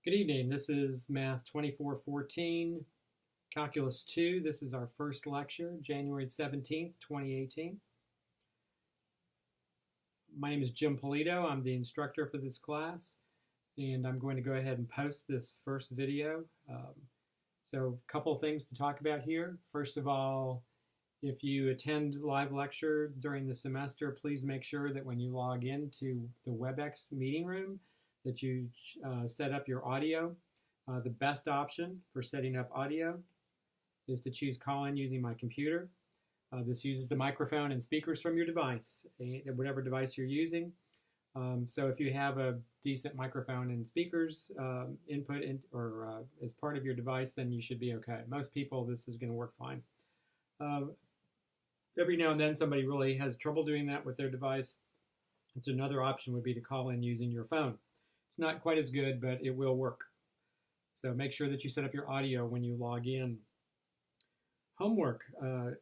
Good evening. This is Math 2414, Calculus 2. This is our first lecture, January 17th, 2018. My name is Jim Polito. I'm the instructor for this class, and I'm going to go ahead and post this first video. So a couple of things to talk about here. First of all, if you attend live lecture during the semester, please make sure that when you log into the WebEx meeting room, that you set up your audio. The best option for setting up audio is to choose call-in using my computer. This uses the microphone and speakers from your device, whatever device you're using. So if you have a decent microphone and speakers input as part of your device, then you should be okay. Most people, this is going to work fine. Every now and then somebody really has trouble doing that with their device. So another option would be to call in using your phone. It's not quite as good, but it will work. So make sure that you set up your audio when you log in. Homework,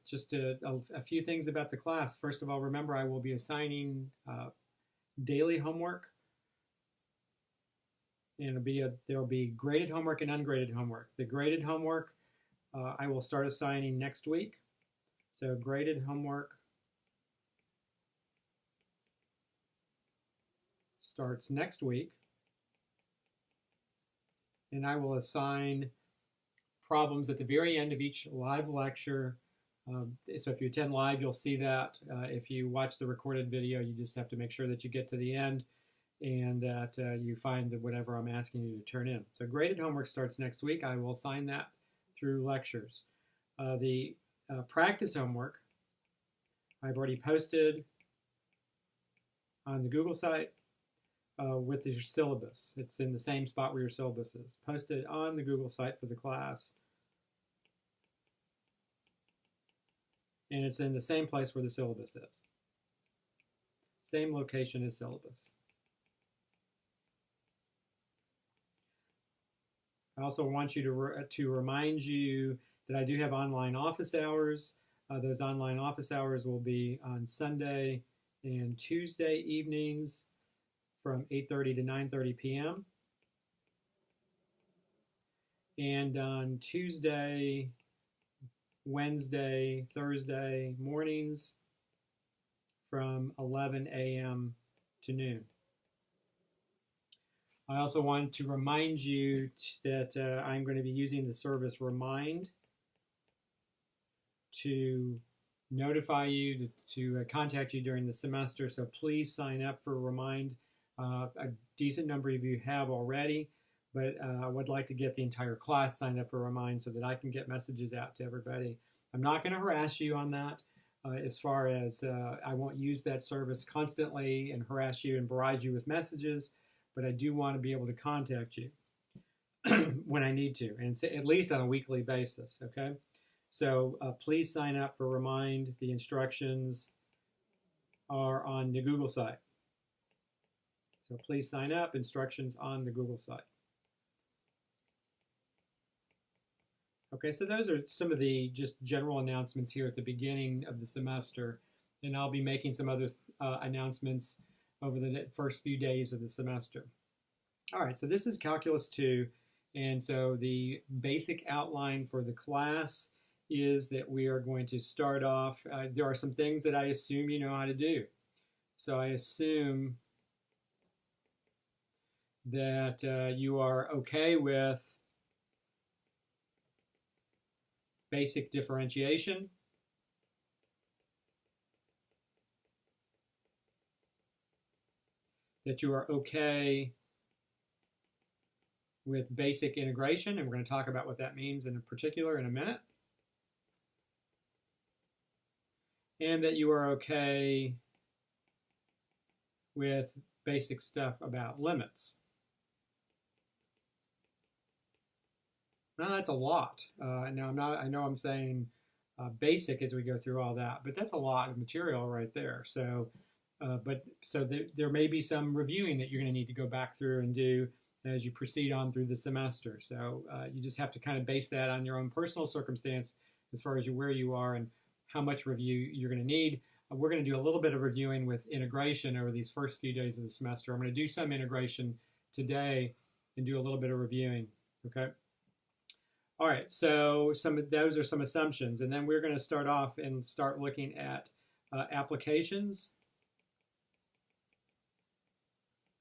just a few things about the class. First of all, remember I will be assigning daily homework. And there will be graded homework and ungraded homework. The graded homework I will start assigning next week. So graded homework starts next week. And I will assign problems at the very end of each live lecture. So if you attend live, you'll see that. If you watch the recorded video, you just have to make sure that you get to the end and that you find whatever I'm asking you to turn in. So graded homework starts next week. I will assign that through lectures. The practice homework I've already posted on the Google site. With your syllabus. It's in the same spot where your syllabus is. Posted on the Google site for the class. And it's in the same place where the syllabus is. Same location as syllabus. I also want you to remind you that I do have online office hours. Those online office hours will be on Sunday and Tuesday evenings, from 8:30 to 9:30 p.m. And on Tuesday, Wednesday, Thursday mornings from 11 a.m. to noon. I also want to remind you that I'm going to be using the service Remind to notify you, to contact you during the semester. So please sign up for Remind. A decent number of you have already, but I would like to get the entire class signed up for Remind so that I can get messages out to everybody. I'm not going to harass you on that as far as I won't use that service constantly and harass you and barrage you with messages, but I do want to be able to contact you when I need to, and at least on a weekly basis, okay? So please sign up for Remind. The instructions are on the Google site. So please sign up, instructions on the Google site. Okay, so those are some of the just general announcements here at the beginning of the semester, and I'll be making some other announcements over the first few days of the semester. All right, so this is Calculus 2, and so the basic outline for the class is that we are going to start off, there are some things that I assume you know how to do. So I assume that you are okay with basic differentiation, that you are okay with basic integration, and we're going to talk about what that means in particular in a minute, and that you are okay with basic stuff about limits. Now that's a lot. Now I know I'm saying basic as we go through all that, but that's a lot of material right there. So, there may be some reviewing that you're going to need to go back through and do as you proceed on through the semester. So you just have to kind of base that on your own personal circumstance as far as where you are and how much review you're going to need. We're going to do a little bit of reviewing with integration over these first few days of the semester. I'm going to do some integration today and do a little bit of reviewing, okay? All right, so those are some assumptions, and then we're going to start off and start looking at applications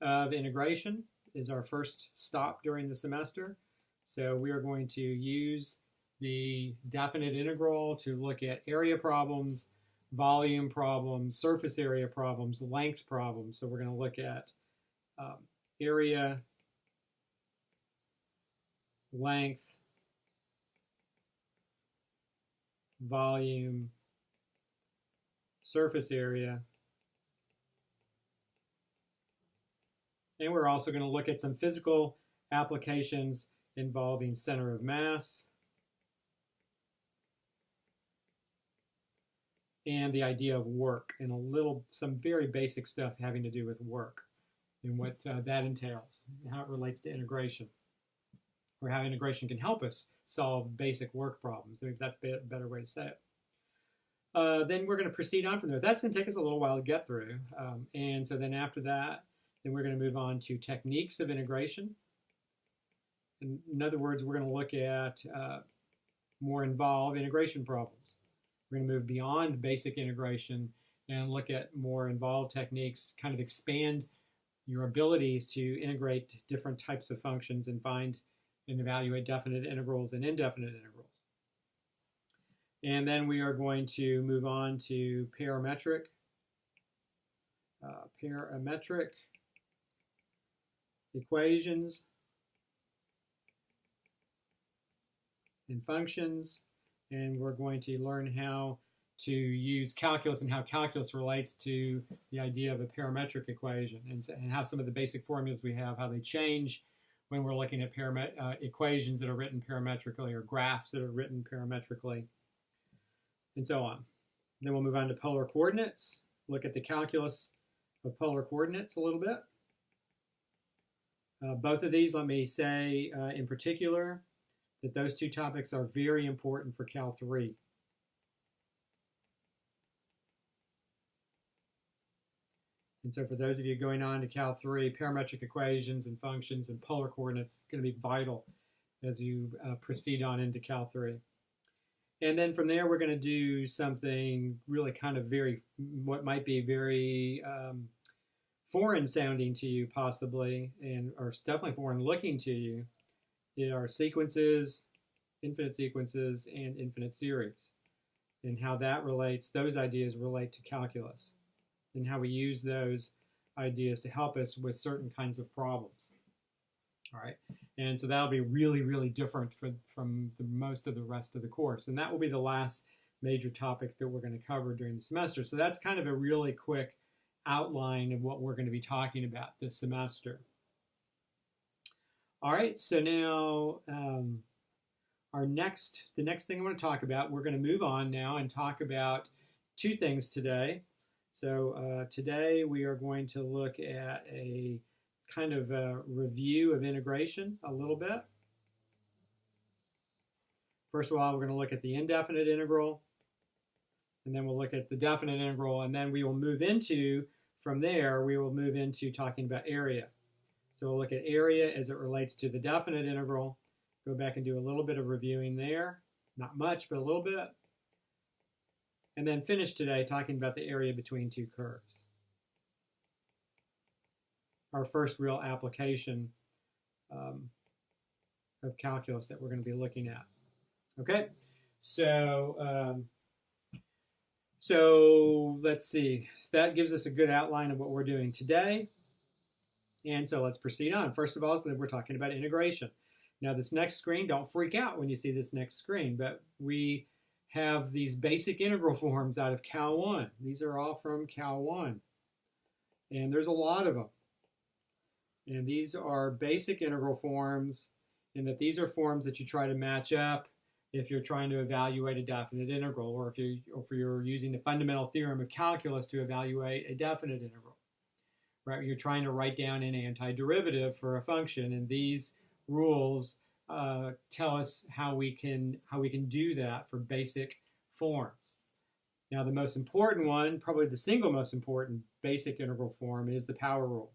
of integration is our first stop during the semester. So we are going to use the definite integral to look at area problems, volume problems, surface area problems, length problems. So we're going to look at area, length, volume, surface area, and we're also going to look at some physical applications involving center of mass and the idea of work, and some very basic stuff having to do with work and what that entails, and how it relates to integration, or how integration can help us solve basic work problems. I think that's a better way to say it. Then we're going to proceed on from there. That's going to take us a little while to get through. And so then after that, then we're going to move on to techniques of integration. In other words, we're going to look at more involved integration problems. We're going to move beyond basic integration and look at more involved techniques, kind of expand your abilities to integrate different types of functions and find and evaluate definite integrals and indefinite integrals. And then we are going to move on to parametric equations and functions, and we're going to learn how to use calculus and how calculus relates to the idea of a parametric equation, and how some of the basic formulas we have, how they change when we're looking at equations that are written parametrically, or graphs that are written parametrically, and so on. Then we'll move on to polar coordinates, look at the calculus of polar coordinates a little bit. Both of these, let me say in particular, that those two topics are very important for Cal 3. And so for those of you going on to Cal 3, parametric equations and functions and polar coordinates are going to be vital as you proceed on into Cal 3. And then from there, we're going to do something really kind of what might be very foreign sounding to you possibly, or definitely foreign looking to you. They are sequences, infinite sequences, and infinite series, and how those ideas relate to calculus, and how we use those ideas to help us with certain kinds of problems. All right, and so that'll be really, really different from most of the rest of the course, and that will be the last major topic that we're going to cover during the semester. So that's kind of a really quick outline of what we're going to be talking about this semester. All right, so now the next thing I want to talk about, we're going to move on now and talk about two things today. So today we are going to look at a kind of a review of integration a little bit. First of all, we're going to look at the indefinite integral, and then we'll look at the definite integral, and then we will move into, from there, we will move into talking about area. So we'll look at area as it relates to the definite integral, go back and do a little bit of reviewing there, not much, but a little bit, and then finish today talking about the area between two curves. Our first real application of calculus that we're going to be looking at. Okay, so let's see. That gives us a good outline of what we're doing today. And so let's proceed on. First of all, we're talking about integration. Now this next screen, don't freak out when you see this next screen, but we have these basic integral forms out of Cal 1. These are all from Cal 1. And there's a lot of them. And these are basic integral forms, in that these are forms that you try to match up if you're trying to evaluate a definite integral, or if you're using the fundamental theorem of calculus to evaluate a definite integral. Right, you're trying to write down an antiderivative for a function, and these rules tell us how we can do that for basic forms. Now, the most important one, probably the single most important basic integral form, is the power rule.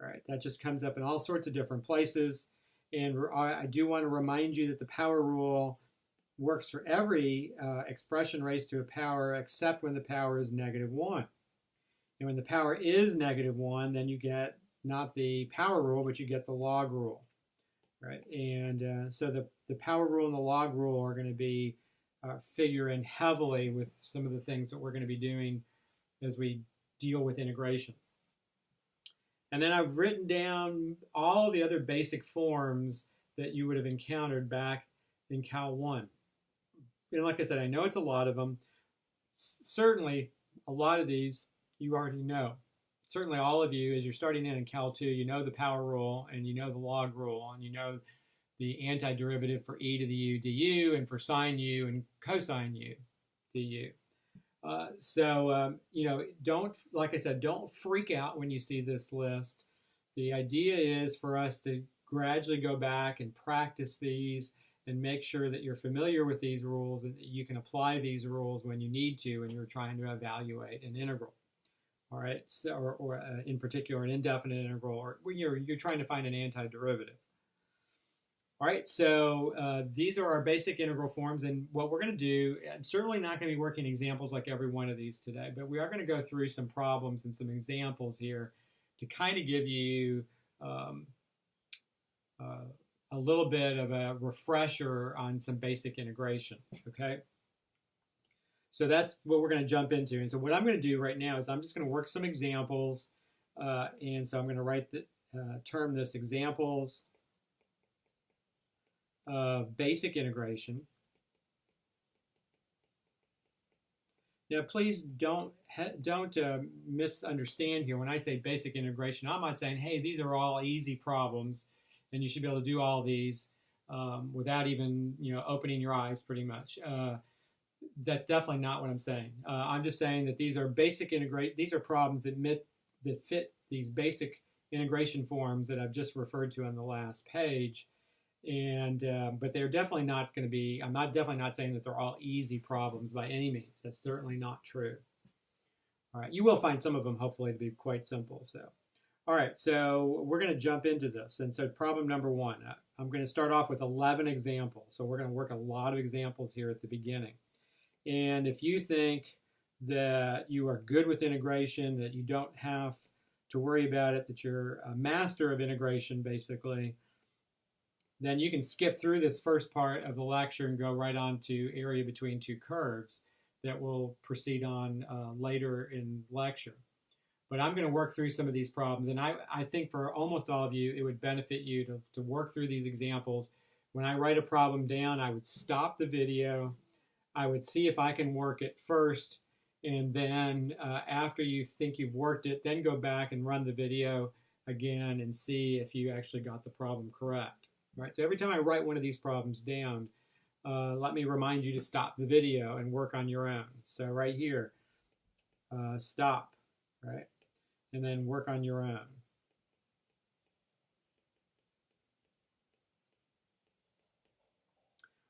All right, that just comes up in all sorts of different places. And I do want to remind you that the power rule works for every expression raised to a power except when the power is -1. And when the power is -1, then you get not the power rule, but you get the log rule, right? And so the power rule and the log rule are going to be figure in heavily with some of the things that we're going to be doing as we deal with integration. And then I've written down all the other basic forms that you would have encountered back in Cal 1. And like I said, I know it's a lot of them. Certainly, a lot of these you already know. Certainly all of you, as you're starting in Cal 2, you know the power rule, and you know the log rule, and you know the antiderivative for e to the u du, and for sine u and cosine u du. You know, don't, like I said, don't freak out when you see this list. The idea is for us to gradually go back and practice these and make sure that you're familiar with these rules and that you can apply these rules when you need to when you're trying to evaluate an integral. All right, so, or in particular an indefinite integral, or when you're trying to find an antiderivative. All right, so these are our basic integral forms, and what we're going to do, I'm certainly not going to be working examples like every one of these today, but we are going to go through some problems and some examples here to kind of give you a little bit of a refresher on some basic integration, okay? So that's what we're going to jump into. And so what I'm going to do right now is I'm just going to work some examples, and so I'm going to write the term this examples of basic integration. Now, please don't misunderstand here. When I say basic integration, I'm not saying, hey, these are all easy problems, and you should be able to do all these without even, you know, opening your eyes, pretty much. That's definitely not what I'm saying. I'm just saying that these are these are problems that fit these basic integration forms that I've just referred to on the last page. And but they're definitely not going to be, I'm definitely not saying that they're all easy problems by any means. That's certainly not true. All right, you will find some of them hopefully to be quite simple. So, all right, so we're going to jump into this. And so problem number 1, I'm going to start off with 11 examples. So we're going to work a lot of examples here at the beginning. And if you think that you are good with integration, that you don't have to worry about it, that you're a master of integration basically, then you can skip through this first part of the lecture and go right on to area between two curves that we'll proceed on later in lecture. But I'm going to work through some of these problems, and I think for almost all of you, it would benefit you to work through these examples. When I write a problem down, I would stop the video. I would see if I can work it first, and then after you think you've worked it, then go back and run the video again and see if you actually got the problem correct. Right, so every time I write one of these problems down, let me remind you to stop the video and work on your own. So right here, stop, right, and then work on your own.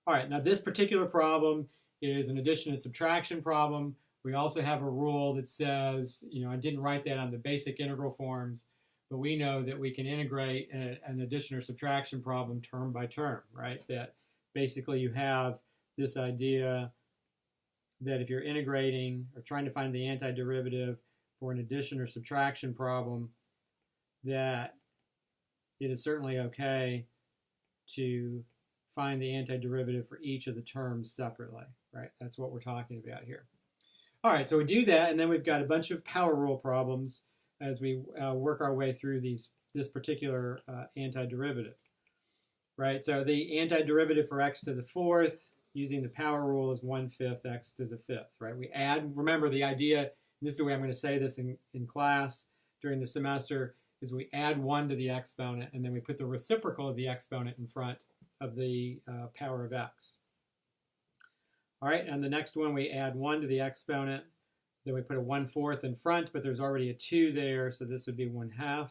All right, now this particular problem is an addition and subtraction problem. We also have a rule that says, you know, I didn't write that on the basic integral forms, but we know that we can integrate an addition or subtraction problem term by term, right? That basically you have this idea that if you're integrating or trying to find the antiderivative for an addition or subtraction problem, that it is certainly okay to find the antiderivative for each of the terms separately, right? That's what we're talking about here. All right, so we do that, and then we've got a bunch of power rule problems as we work our way through this particular antiderivative, right? So the antiderivative for x to the 4th using the power rule is 1/5 x to the 5th, right? We add, remember the idea, and this is the way I'm going to say this in class during the semester, is we add 1 to the exponent, and then we put the reciprocal of the exponent in front of the power of x. All right, and the next one we add 1 to the exponent. Then we put a 1/4 in front, but there's already a 2 there, so this would be 1/2.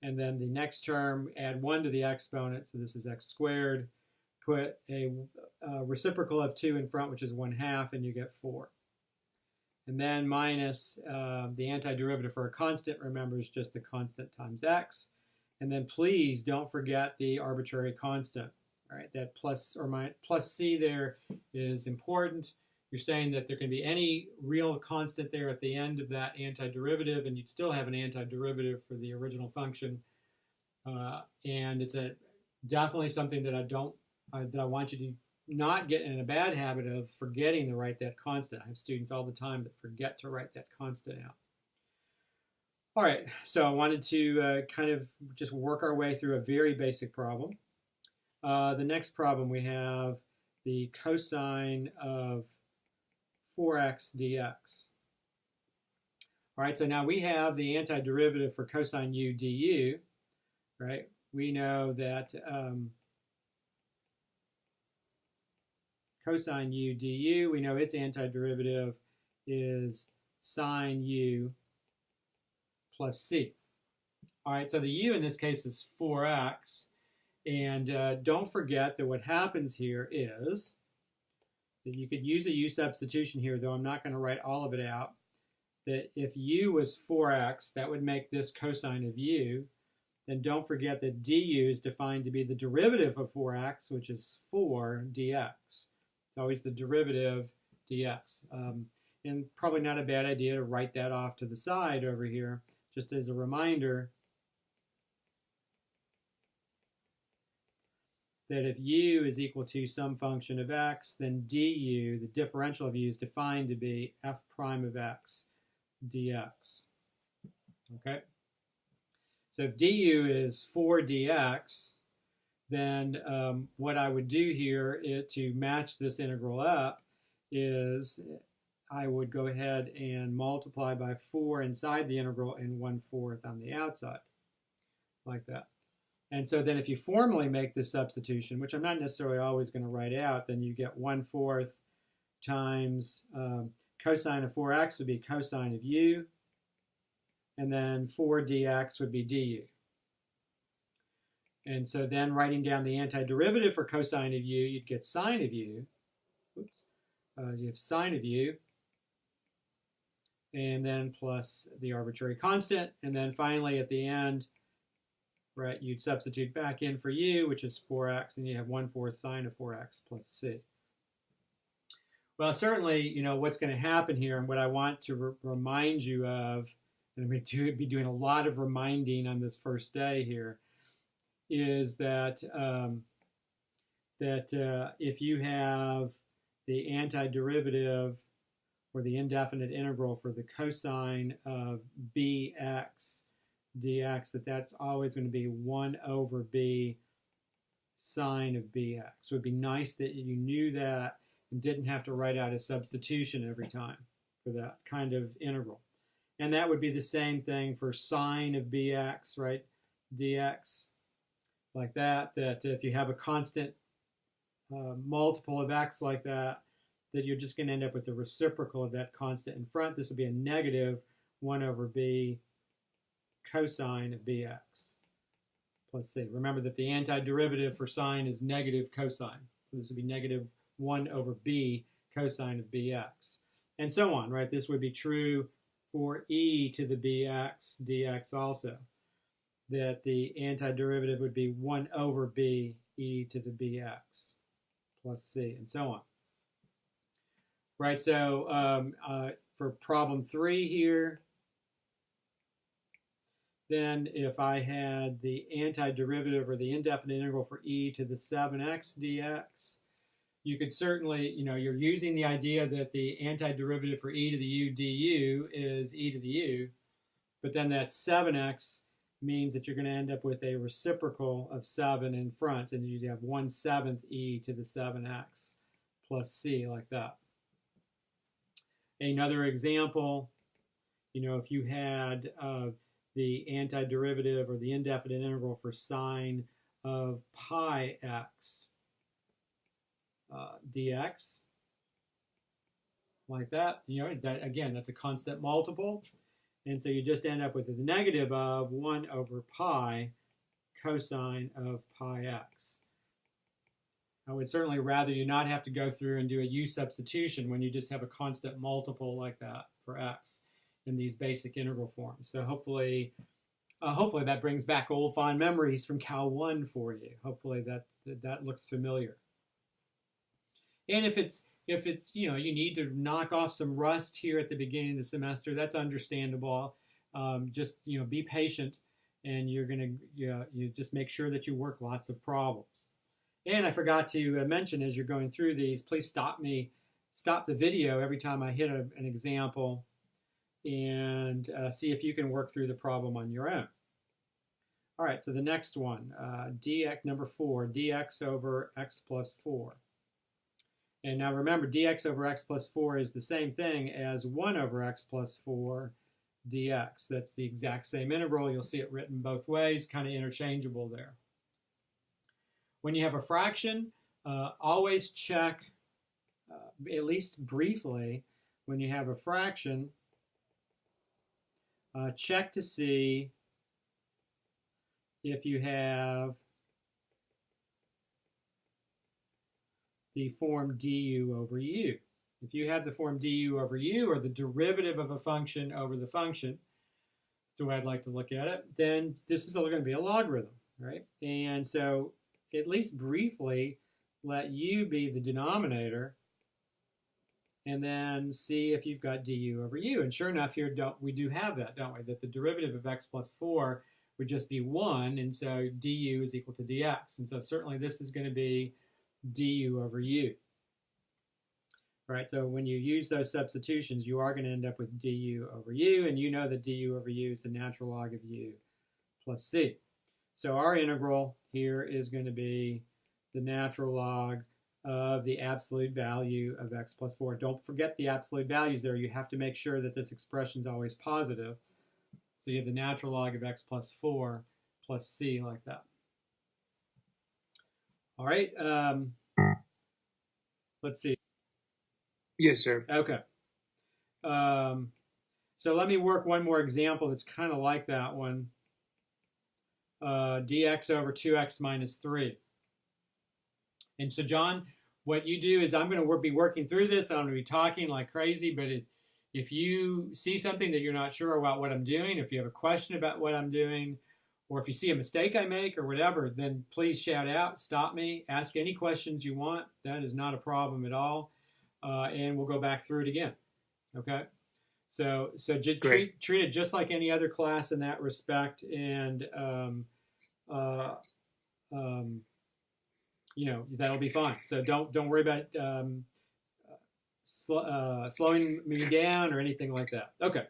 And then the next term, add 1 to the exponent, so this is x squared. Put a reciprocal of 2 in front, which is 1/2, and you get 4. and then minus the antiderivative for a constant, remember, is just the constant times x. And then please don't forget the arbitrary constant. All right, that plus or minus plus c there is important. You're saying that there can be any real constant there at the end of that antiderivative, and you'd still have an antiderivative for the original function. And it's definitely something that I want you to not get in a bad habit of forgetting to write that constant. I have students all the time that forget to write that constant out. All right, so I wanted to kind of just work our way through a very basic problem. The next problem, we have the cosine of 4x dx. All right, so now we have the antiderivative for cosine u du, right? We know that cosine u du, we know its antiderivative is sine u plus c. All right, so the u in this case is 4x. And don't forget that what happens here is that you could use a u substitution here, though I'm not going to write all of it out, that if u was 4x, that would make this cosine of u. Then don't forget that du is defined to be the derivative of 4x, which is 4 dx. It's always the derivative dx. And probably not a bad idea to write that off to the side over here, just as a reminder that if u is equal to some function of x, then du, the differential of u, is defined to be f prime of x dx. Okay? So if du is 4 dx, then what I would do here to match this integral up is I would go ahead and multiply by 4 inside the integral and 1/4 on the outside, like that. And so then if you formally make this substitution, which I'm not necessarily always going to write out, then you get 1/4 times cosine of 4x would be cosine of u, and then 4 dx would be du. And so then writing down the antiderivative for cosine of u, you'd get sine of u. Oops. You have sine of u, and then plus the arbitrary constant. And then finally at the end, right, you'd substitute back in for u, which is 4x, and you have 1/4 sine of 4x plus c. Well, certainly, you know, what's going to happen here, and what I want to remind you of, and I'm going to be doing a lot of reminding on this first day here, is that if you have the antiderivative or the indefinite integral for the cosine of bx dx, that's always going to be 1/b sine of bx. So it'd be nice that you knew that and didn't have to write out a substitution every time for that kind of integral. And that would be the same thing for sine of bx, right, dx, like that, that if you have a constant multiple of x like that, that you're just going to end up with the reciprocal of that constant in front. This would be a negative 1/b cosine of bx plus c. Remember that the antiderivative for sine is negative cosine. So this would be negative 1/b cosine of bx. And so on, right? This would be true for e to the bx dx also. That the antiderivative would be 1/b e to the bx plus c, and so on. Right, so for problem 3 here, then if I had the antiderivative or the indefinite integral for e to the 7x dx, you could certainly, you know, you're using the idea that the antiderivative for e to the u du is e to the u, but then that 7x means that you're going to end up with a reciprocal of 7 in front, and you have 1/7 e to the 7x plus c, like that. Another example, you know, if you had the antiderivative or the indefinite integral for sine of pi x dx, like that, you know, that again, that's a constant multiple, and so you just end up with the negative of 1/pi cosine of pi x. I would certainly rather you not have to go through and do a u substitution when you just have a constant multiple like that for x in these basic integral forms. So hopefully that brings back old fond memories from Cal 1 for you. Hopefully that looks familiar. And if it's you need to knock off some rust here at the beginning of the semester, that's understandable. Just be patient, and you're gonna you just make sure that you work lots of problems. And I forgot to mention, as you're going through these, please stop the video every time I hit an example, and see if you can work through the problem on your own. All right, so the next one, dx number 4, dx over x plus 4. And now remember, dx over x plus 4 is the same thing as 1 over x plus 4 dx. That's the exact same integral. You'll see it written both ways, kind of interchangeable there. When you have a fraction, always check, at least briefly, when you have a fraction, check to see if you have the form du over u. If you have the form du over u, or the derivative of a function over the function, that's the way I'd like to look at it, then this is going to be a logarithm, right? And so at least briefly let u be the denominator, and then see if you've got du over u. And sure enough, here we do have that, don't we? That the derivative of x plus 4 would just be 1, and so du is equal to dx. And so certainly this is going to be du over u. Right, so when you use those substitutions, you are going to end up with du over u, and you know that du over u is the natural log of u plus c. So our integral here is going to be the natural log of the absolute value of x plus 4. Don't forget the absolute values there. You have to make sure that this expression is always positive. So you have the natural log of x plus 4 plus c, like that. All right, let's see. Yes, sir. Okay. So let me work one more example that's kind of like that one. Dx over 2x minus 3. And so, John, what you do is I'm going to be working through this. I'm going to be talking like crazy, but if you see something that you're not sure about what I'm doing, if you have a question about what I'm doing, or if you see a mistake I make or whatever, then please shout out, stop me, ask any questions you want. That is not a problem at all. And we'll go back through it again. Okay? So treat it just like any other class in that respect, and that'll be fine. So don't worry about slowing me down or anything like that. Okay.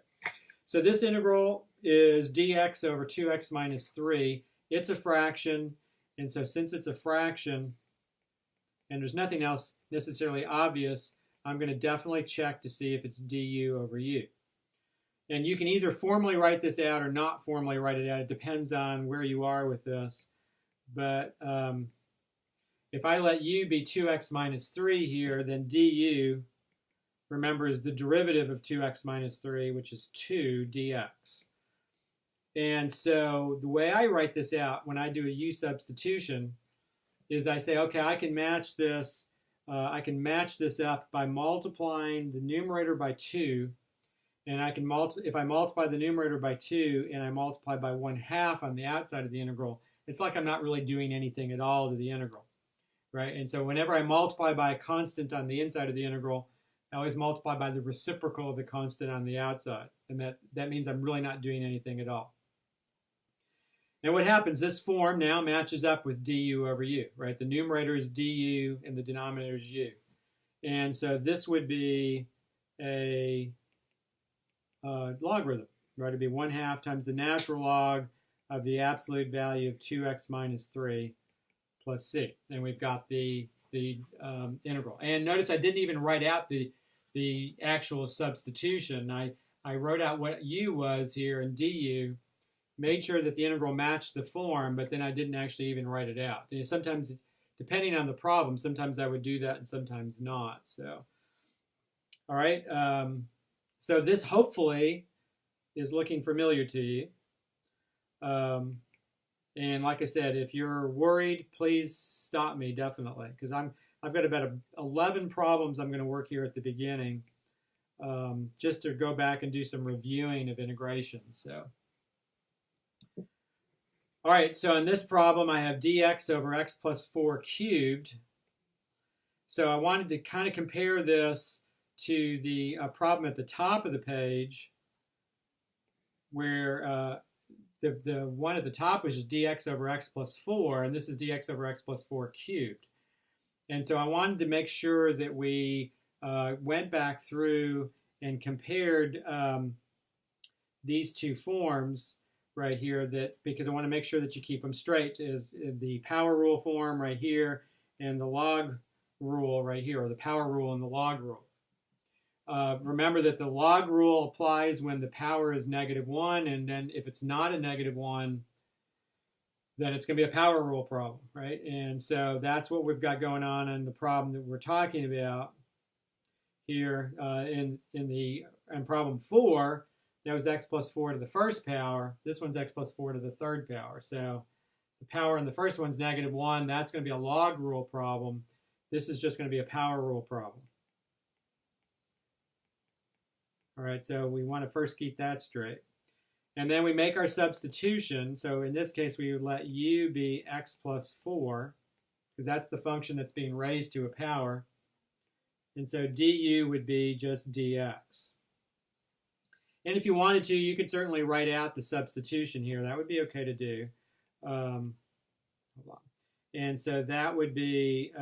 So this integral is dx over 2x minus 3. It's a fraction, and so since it's a fraction and there's nothing else necessarily obvious, I'm going to definitely check to see if it's du over u. And you can either formally write this out or not formally write it out. It depends on where you are with this. But if I let u be 2x minus 3 here, then du, remember, is the derivative of 2x minus 3, which is 2 dx. And so the way I write this out when I do a u substitution is I say, okay, I can match this. I can match this up by multiplying the numerator by 2, and I can if I multiply the numerator by 2 and I multiply by 1/2 on the outside of the integral, it's like I'm not really doing anything at all to the integral, right? And so whenever I multiply by a constant on the inside of the integral, I always multiply by the reciprocal of the constant on the outside, and that means I'm really not doing anything at all. Now what happens, this form now matches up with du over u, right? The numerator is du and the denominator is u. And so this would be a logarithm, right? It'd be 1/2 times the natural log of the absolute value of 2x minus 3 plus c. And we've got the integral. And notice I didn't even write out the actual substitution. I wrote out what u was here in du, made sure that the integral matched the form, but then I didn't actually even write it out. And sometimes, depending on the problem, sometimes I would do that and sometimes not. So, all right. So this hopefully is looking familiar to you. And like I said, if you're worried, please stop me, definitely, because I've got about 11 problems I'm going to work here at the beginning. just to go back and do some reviewing of integration. So, all right, so in this problem, I have dx over x plus 4 cubed. So I wanted to kind of compare this to the problem at the top of the page, where the one at the top was just dx over x plus 4, and this is dx over x plus 4 cubed. And so I wanted to make sure that we went back through and compared these two forms right here, because I want to make sure that you keep them straight, is the power rule form right here and the log rule right here, or the power rule and the log rule. Remember that the log rule applies when the power is -1, and then if it's not a -1, then it's going to be a power rule problem, right? And so that's what we've got going on in the problem that we're talking about here in problem 4. That was x plus 4 to the first power. This one's x plus 4 to the third power. So the power in the first one's -1. That's going to be a log rule problem. This is just going to be a power rule problem. All right, so we want to first keep that straight. And then we make our substitution. So in this case, we would let u be x plus 4, because that's the function that's being raised to a power. And so du would be just dx. And if you wanted to, you could certainly write out the substitution here. That would be okay to do. Hold on. And so that would be,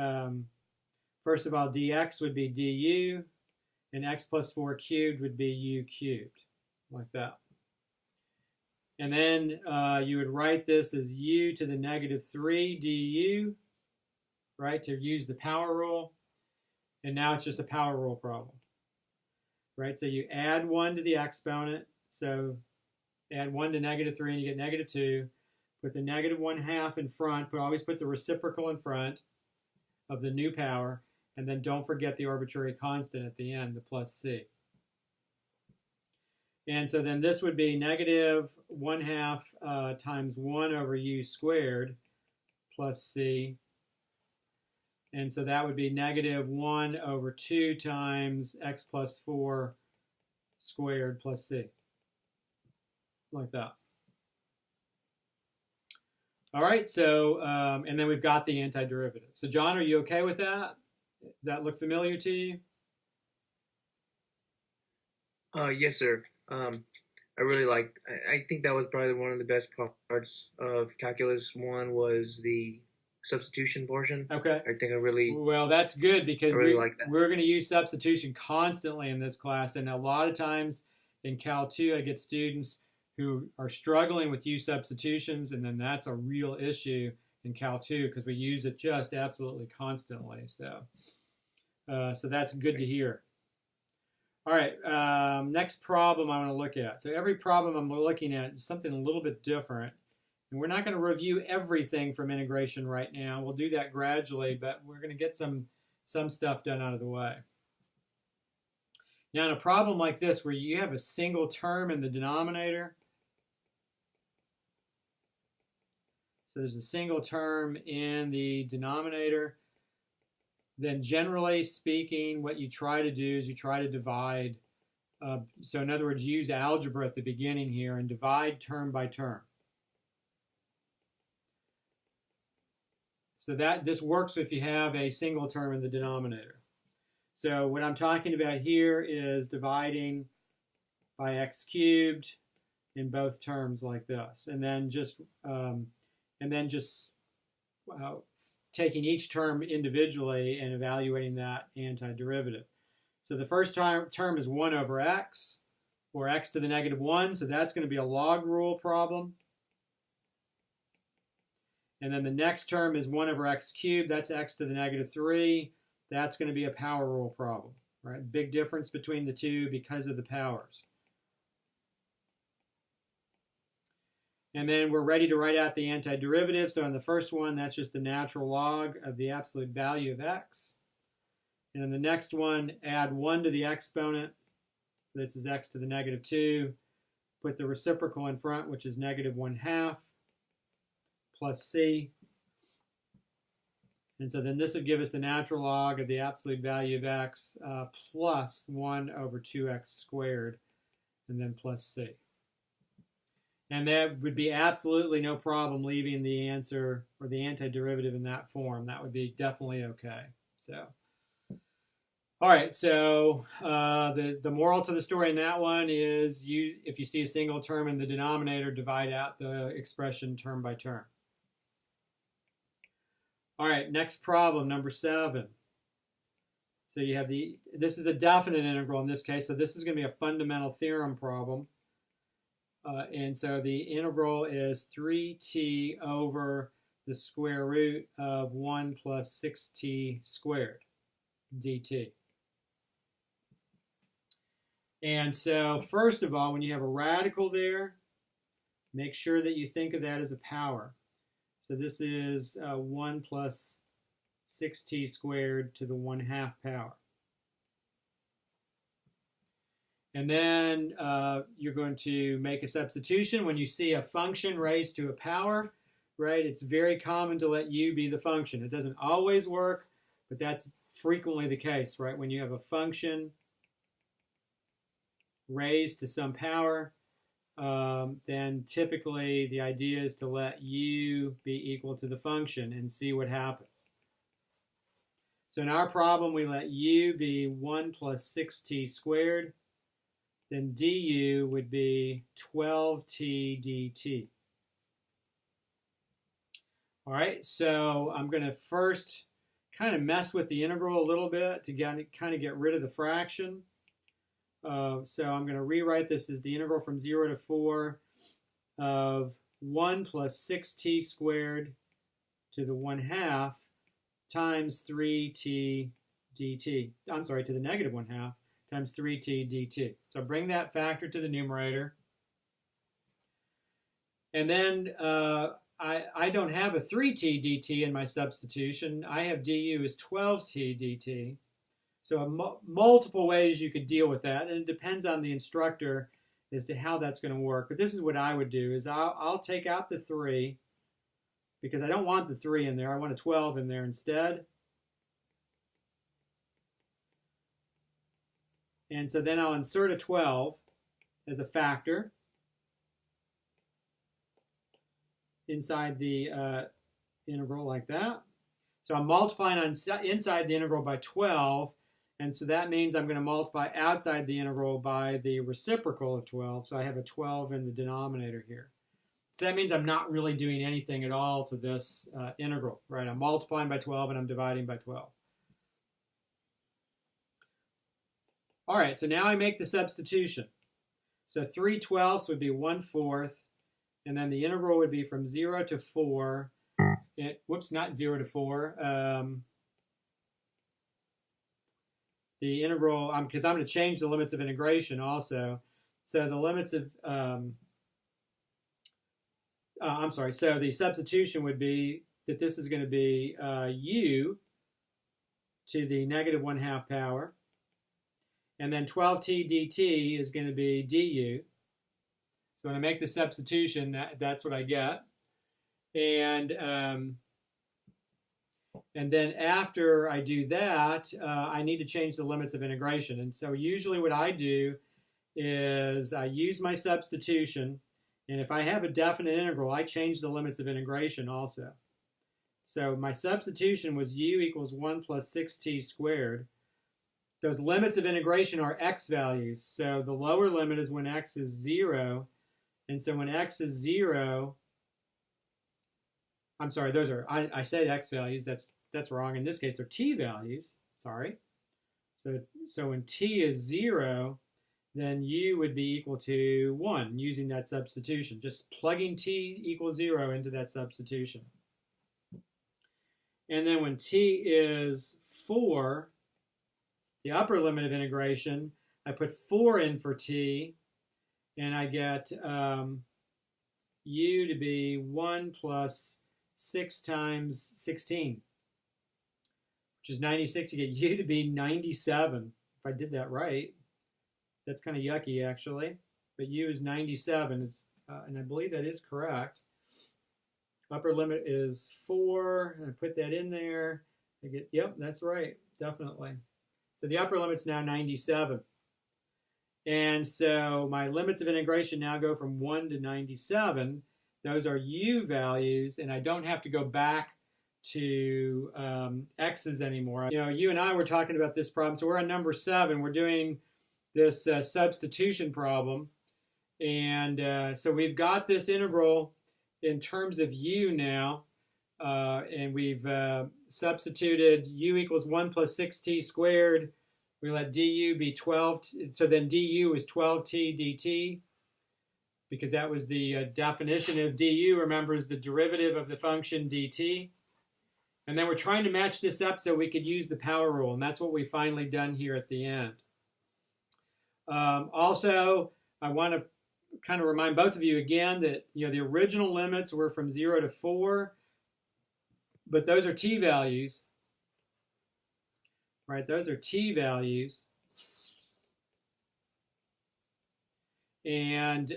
first of all, dx would be du, and x plus 4 cubed would be u cubed, like that. And then you would write this as u to the -3 du, right, to use the power rule. And now it's just a power rule problem, right? So you add 1 to the exponent. So add 1 to -3 and you get -2. Put the -1/2 in front, but always put the reciprocal in front of the new power. And then don't forget the arbitrary constant at the end, the plus c. And so then this would be -1/2 times 1 over u squared plus c. And so that would be -1 over 2 times x plus 4 squared plus c. Like that. All right, so, and then we've got the antiderivative. So John, are you okay with that? Does that look familiar to you? Yes, sir. I really liked. I think that was probably one of the best parts of calculus 1 was the substitution portion. Okay. I think I really. Well, that's good because really like that. We're going to use substitution constantly in this class, and a lot of times in Cal 2, I get students who are struggling with U substitutions, and then that's a real issue in Cal 2 because we use it just absolutely constantly. So that's good to hear. All right, next problem I want to look at. So every problem I'm looking at is something a little bit different. And we're not going to review everything from integration right now. We'll do that gradually, but we're going to get some stuff done out of the way. Now in a problem like this where you have a single term in the denominator, so there's a single term in the denominator, then generally speaking, what you try to do is you try to divide. So in other words, use algebra at the beginning here and divide term by term. So this works if you have a single term in the denominator. So what I'm talking about here is dividing by x cubed in both terms like this, and then just taking each term individually and evaluating that antiderivative. So the first term is 1 over x, or x to the -1, so that's going to be a log rule problem. And then the next term is 1 over x cubed, that's x to the -3. That's going to be a power rule problem, right? Big difference between the two because of the powers. And then we're ready to write out the antiderivative. So in the first one, that's just the natural log of the absolute value of x. And in the next one, add 1 to the exponent. So this is x to the -2. Put the reciprocal in front, which is -1/2 plus c. And so then this would give us the natural log of the absolute value of x plus 1 over 2x squared, and then plus c. And that would be absolutely no problem leaving the answer or the antiderivative in that form. That would be definitely okay. So, all right, so the moral to the story in that one is if you see a single term in the denominator, divide out the expression term by term. All right, next problem, number 7. So you have this is a definite integral in this case, so this is going to be a fundamental theorem problem. And so the integral is 3t over the square root of 1 plus 6t squared dt. And so first of all, when you have a radical there, make sure that you think of that as a power. So this is 1 plus 6t squared to the 1/2 power. And then you're going to make a substitution. When you see a function raised to a power, right, it's very common to let u be the function. It doesn't always work, but that's frequently the case, right? When you have a function raised to some power, then typically the idea is to let u be equal to the function and see what happens. So in our problem, we let u be 1 plus 6t squared. Then du would be 12t dt. All right, so I'm going to first kind of mess with the integral a little bit to kind of get rid of the fraction. So I'm going to rewrite this as the integral from 0 to 4 of 1 plus 6t squared to the 1/2 times 3t dt. I'm sorry, to the negative 1/2. Times 3t dt. So bring that factor to the numerator. And then I don't have a 3t dt in my substitution. I have du as 12t dt. So multiple ways you could deal with that, and it depends on the instructor as to how that's going to work. But this is what I would do, is I'll take out the 3, because I don't want the 3 in there. I want a 12 in there instead. And so then I'll insert a 12 as a factor inside the integral like that. So I'm multiplying inside the integral by 12, and so that means I'm going to multiply outside the integral by the reciprocal of 12, so I have a 12 in the denominator here. So that means I'm not really doing anything at all to this integral, right? I'm multiplying by 12 and I'm dividing by 12. All right, so now I make the substitution. So 3/12 would be 1/4, and then the integral would be from 0 to 4. Whoops, not 0 to 4. The integral, because I'm going to change the limits of integration also. So the limits of, so the substitution would be that this is going to be u to the negative 1/2 power. And then 12t dt is going to be du. So when I make the substitution, that's what I get. And then after I do that, I need to change the limits of integration. And so usually what I do is I use my substitution. And if I have a definite integral, I change the limits of integration also. So my substitution was u equals 1 plus 6t squared. Those limits of integration are x values. So the lower limit is when x is 0. And so when x is 0, I'm sorry, those are, I said x values, that's wrong. In this case, they're t values, sorry. So when t is 0, then u would be equal to 1 using that substitution. Just plugging t equals 0 into that substitution. And then when t is 4, the upper limit of integration, I put 4 in for t, and I get u to be 1 plus 6 times 16, which is 96. You get u to be 97, if I did that right. That's kind of yucky, actually. But u is 97, and I believe that is correct. Upper limit is 4, and I put that in there. Yep, that's right, definitely. So the upper limit's now 97. And so my limits of integration now go from 1 to 97. Those are u values, and I don't have to go back to x's anymore. You know, you and I were talking about this problem. So we're on number 7. We're doing this substitution problem. And so we've got this integral in terms of u now. And we've substituted u equals 1 plus 6t squared. We let du be 12. So then du is 12t dt, because that was the definition of du. Remember, is the derivative of the function dt. And then we're trying to match this up so we could use the power rule. And that's what we've finally done here at the end. Also, I want to kind of remind both of you again that, you know, the original limits were from 0 to 4. But those are t values, right? Those are t values. And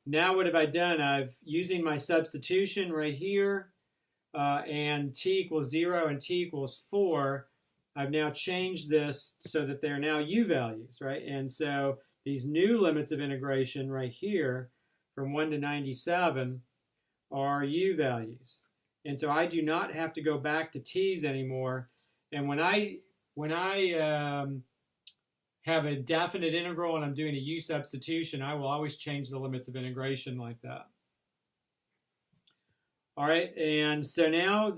now what have I done? I've using my substitution right here, and t equals 0 and t equals 4. I've now changed this so that they're now u values, right? And so these new limits of integration right here from 1 to 97 are u values. And so I do not have to go back to t's anymore. And when I have a definite integral and I'm doing a u substitution, I will always change the limits of integration like that. All right, and so now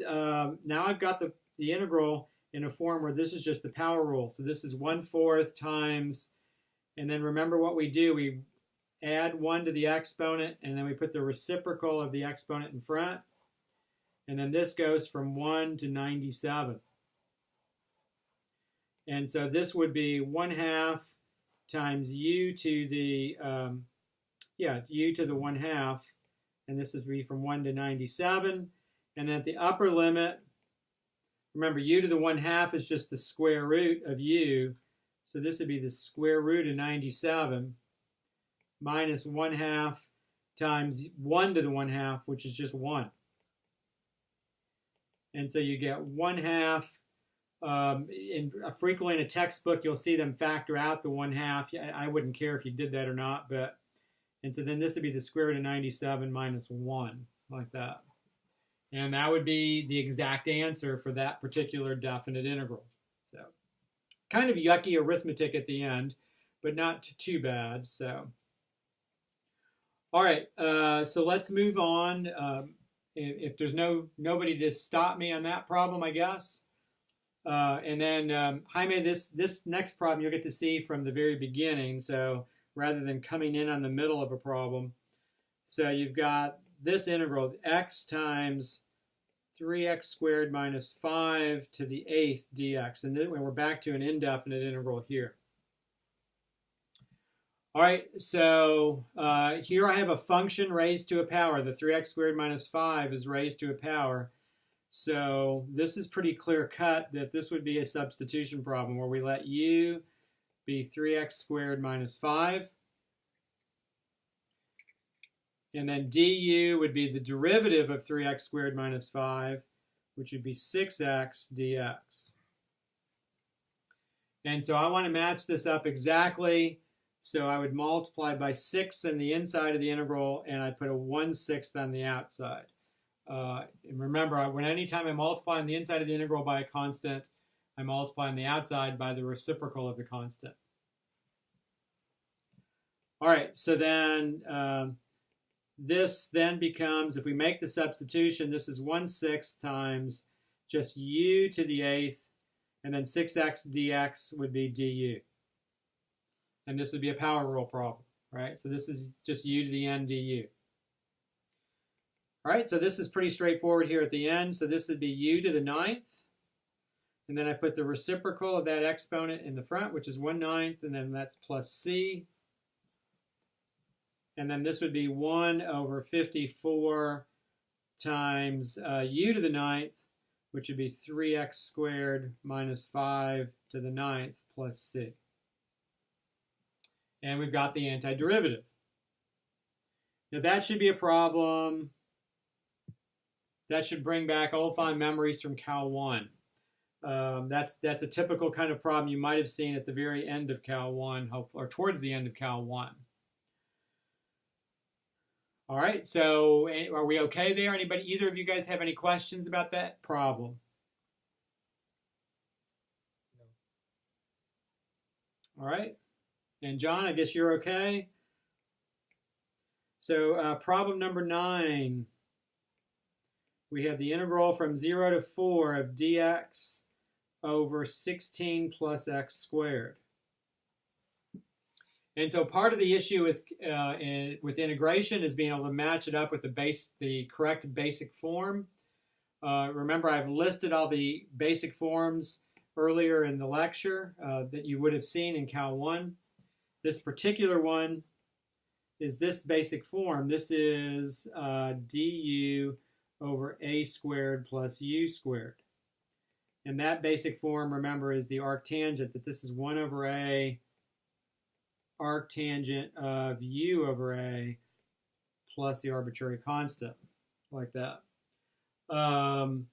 I've got the integral in a form where this is just the power rule. So this is 1/4 times, and then remember what we do. We add 1 to the exponent, and then we put the reciprocal of the exponent in front. And then this goes from 1 to 97. And so this would be 1/2 times u to the, u to the 1/2. And this would be from 1 to 97. And then at the upper limit, remember, u to the 1/2 is just the square root of u. So this would be the square root of 97 minus 1/2 times 1 to the 1/2, which is just 1. And so you get 1/2. Frequently in a textbook, you'll see them factor out the 1/2. I wouldn't care if you did that or not, but, and so then this would be the square root of 97 minus 1, like that. And that would be the exact answer for that particular definite integral. So kind of yucky arithmetic at the end, but not too bad. So, all right, so let's move on. If there's nobody to stop me on that problem, I guess. And then, Jaime, this next problem you'll get to see from the very beginning. So rather than coming in on the middle of a problem. So you've got this integral, x times 3x squared minus 5 to the 8th dx. And then we're back to an indefinite integral here. All right, so here I have a function raised to a power. The 3x squared minus 5 is raised to a power. So this is pretty clear cut that this would be a substitution problem where we let u be 3x squared minus 5. And then du would be the derivative of 3x squared minus 5, which would be 6x dx. And so I want to match this up exactly. So I would multiply by 6 on the inside of the integral, and I'd put a 1/6 on the outside. And remember, anytime I multiply on the inside of the integral by a constant, I multiply on the outside by the reciprocal of the constant. All right, so then this then becomes, if we make the substitution, this is 1/6 times just u to the 8th, and then 6x dx would be du. And this would be a power rule problem, right? So this is just u to the n du. All right, so this is pretty straightforward here at the end. So this would be u to the 9th. And then I put the reciprocal of that exponent in the front, which is 1/9, and then that's plus c. And then this would be 1 over 54 times u to the 9th, which would be 3x squared minus 5 to the 9th plus c. And we've got the antiderivative. Now that should be a problem. That should bring back old fond memories from Cal 1. That's a typical kind of problem you might have seen at the very end of Cal 1, or towards the end of Cal 1. All right, so are we okay there? Either of you guys have any questions about that problem? No. All right, and John, I guess you're okay? So problem number 9. We have the integral from 0 to 4 of dx over 16 plus x squared. And so part of the issue with integration is being able to match it up with the correct basic form. Remember, I've listed all the basic forms earlier in the lecture that you would have seen in Cal 1. This particular one is this basic form. This is du over a squared plus u squared. And that basic form, remember, is the arctangent, that this is 1 over a arctangent of u over a plus the arbitrary constant, like that. And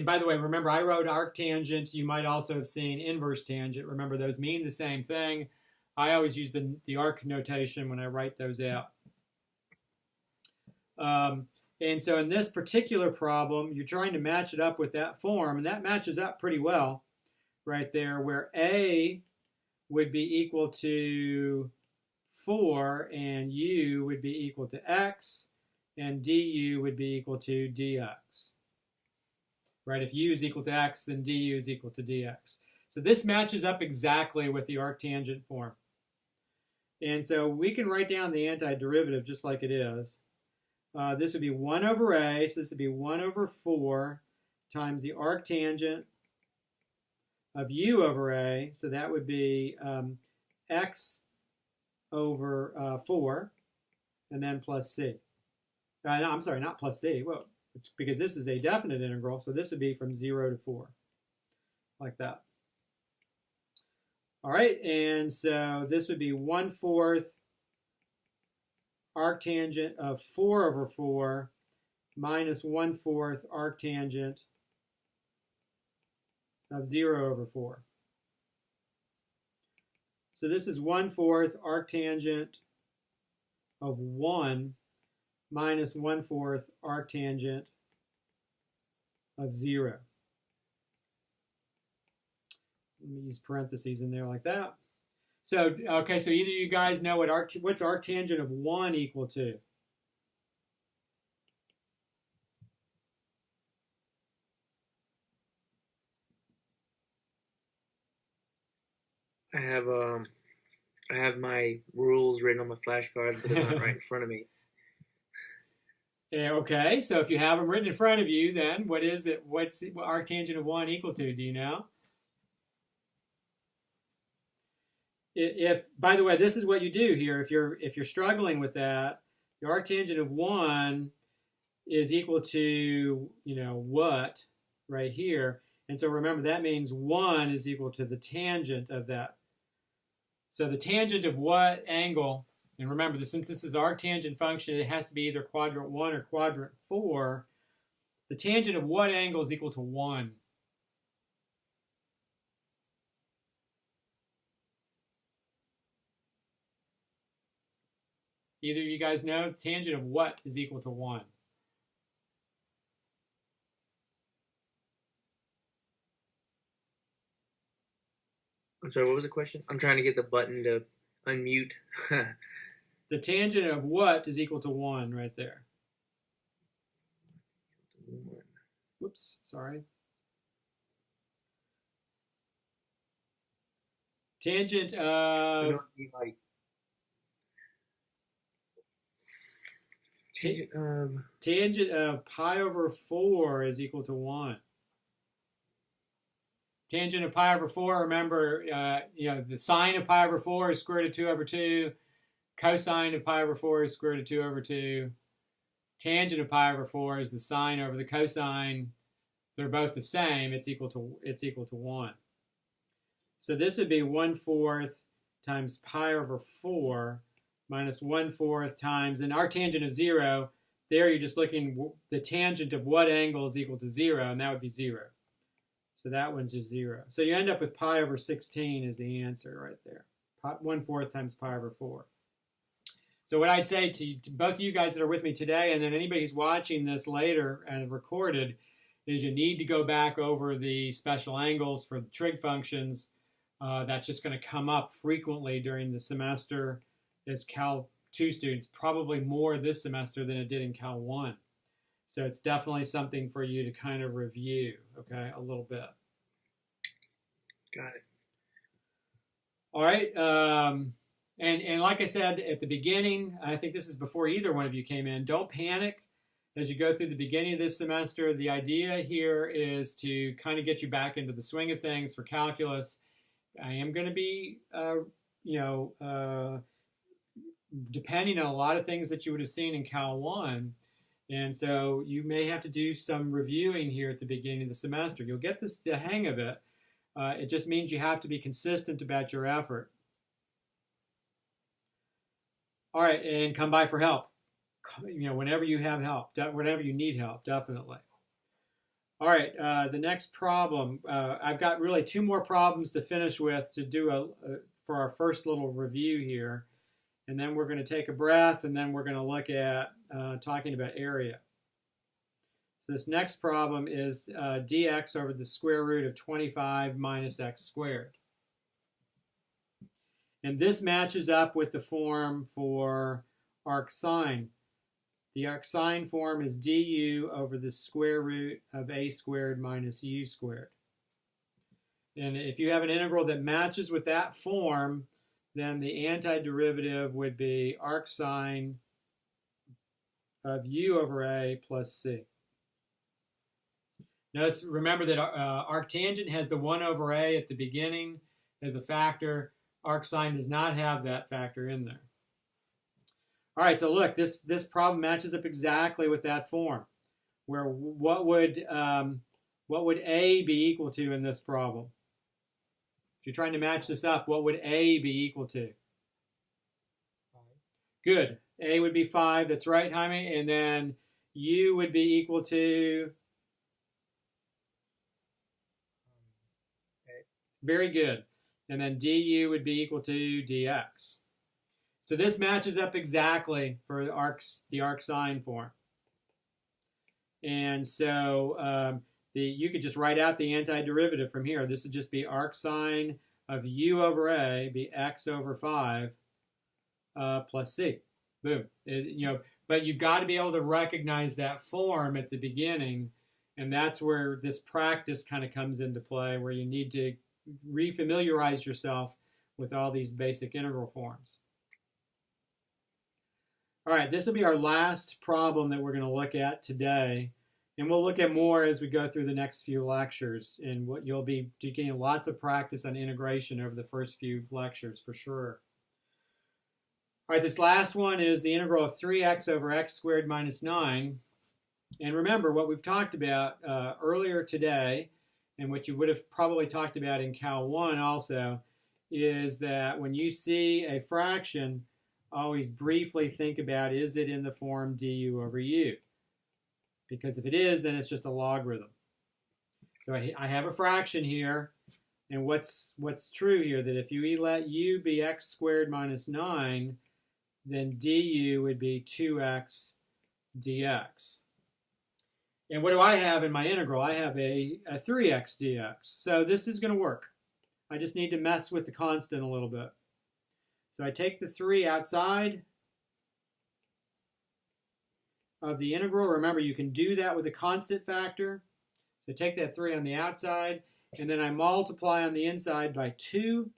by the way, remember, I wrote arctangent. You might also have seen inverse tangent. Remember, those mean the same thing. I always use the arc notation when I write those out. And so in this particular problem, you're trying to match it up with that form, and that matches up pretty well right there, where a would be equal to 4, and u would be equal to x, and du would be equal to dx. Right? If u is equal to x, then du is equal to dx. So this matches up exactly with the arctangent form. And so we can write down the antiderivative just like it is. This would be 1 over a, so this would be 1 over 4 times the arctangent of u over a, so that would be x over 4, and then plus c. No, I'm sorry, not plus c. Well, it's because this is a definite integral, so this would be from 0 to 4, like that. All right, and so this would be 1/4 arctangent of 4 over 4 minus 1/4 arctangent of 0 over 4. So this is 1/4 arctangent of 1 minus 1/4 arctangent of 0. Let me use parentheses in there like that. So, okay, so either you guys know what's arctangent of 1 equal to? I have my rules written on my flashcards, but they're not right in front of me. Yeah, okay, so if you have them written in front of you, then what is it? What's arctangent of 1 equal to? Do you know? If, by the way, this is what you do here. If you're struggling with that, the arctangent of 1 is equal to, what right here. And so remember, that means 1 is equal to the tangent of that. So the tangent of what angle, and remember, since this is arctangent function, it has to be either quadrant 1 or quadrant 4. The tangent of what angle is equal to 1? Either of you guys know the tangent of what is equal to 1? I'm sorry, what was the question? I'm trying to get the button to unmute. The tangent of what is equal to 1 right there? Whoops, sorry. Tangent of... Tangent of pi over 4 is equal to 1. Tangent of pi over 4, remember, the sine of pi over 4 is square root of 2 over 2. Cosine of pi over 4 is square root of 2 over 2. Tangent of pi over 4 is the sine over the cosine. They're both the same. It's equal to 1. So this would be 1/4 times pi over 4 minus 1/4 times, and arctangent of 0, there you're just looking, the tangent of what angle is equal to 0, and that would be 0. So that one's just 0. So you end up with pi over 16 is the answer right there. 1/4 times pi over 4. So what I'd say to both of you guys that are with me today, and then anybody who's watching this later and recorded, is you need to go back over the special angles for the trig functions. That's just going to come up frequently during the semester as Cal 2 students, probably more this semester than it did in Cal 1. So it's definitely something for you to kind of review, okay, a little bit. Got it. All right. And like I said at the beginning, I think this is before either one of you came in, don't panic as you go through the beginning of this semester. The idea here is to kind of get you back into the swing of things for calculus. I am going to be, depending on a lot of things that you would have seen in Cal 1. And so you may have to do some reviewing here at the beginning of the semester. You'll get the hang of it. It just means you have to be consistent about your effort. All right, and come by for help. Whenever you have help, whenever you need help, definitely. All right, the next problem. I've got really 2 more problems to finish with to do for our first little review here. And then we're going to take a breath, and then we're going to look at talking about area. So this next problem is dx over the square root of 25 minus x squared. And this matches up with the form for arcsine. The arcsine form is du over the square root of a squared minus u squared. And if you have an integral that matches with that form, then the antiderivative would be arcsine of u over a plus c. Notice, remember that arctangent has the 1 over a at the beginning as a factor. Arcsine does not have that factor in there. All right, so look, this problem matches up exactly with that form. Where what would a be equal to in this problem? If you're trying to match this up, what would a be equal to? 5. Good. A would be 5. That's right, Jaime. And then u would be equal to? 8. Very good. And then du would be equal to dx. So this matches up exactly for the arcsine form. And so you could just write out the antiderivative from here. This would just be arcsine of u over a be x over 5 plus c. Boom. But you've got to be able to recognize that form at the beginning, and that's where this practice kind of comes into play, where you need to refamiliarize yourself with all these basic integral forms. All right, this will be our last problem that we're going to look at today. And we'll look at more as we go through the next few lectures. And what you'll be getting lots of practice on integration over the first few lectures for sure. All right, this last one is the integral of 3x over x squared minus 9. And remember what we've talked about earlier today, and what you would have probably talked about in Cal 1 also, is that when you see a fraction, always briefly think about, is it in the form du over u? Because if it is, then it's just a logarithm. So I have a fraction here, and what's true here, that if you let u be x squared minus 9, then du would be 2x dx. And what do I have in my integral? I have a 3x dx. So this is going to work. I just need to mess with the constant a little bit. So I take the 3 outside of the integral. Remember, you can do that with a constant factor. So take that 3 on the outside, and then I multiply on the inside by 2,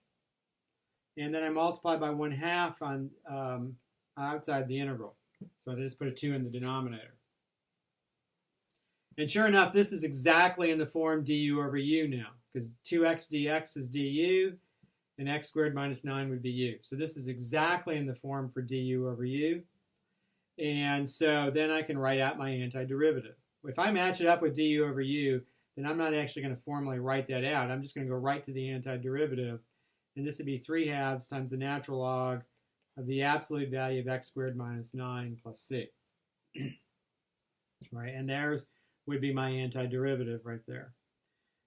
and then I multiply by 1/2 on outside the integral. So I just put a 2 in the denominator. And sure enough, this is exactly in the form du over u now, because 2x dx is du, and x squared minus 9 would be u. So this is exactly in the form for du over u. And so then I can write out my antiderivative. If I match it up with du over u, then I'm not actually going to formally write that out. I'm just going to go right to the antiderivative. And this would be 3/2 times the natural log of the absolute value of x squared minus 9 plus c. Right, and there's would be my antiderivative right there.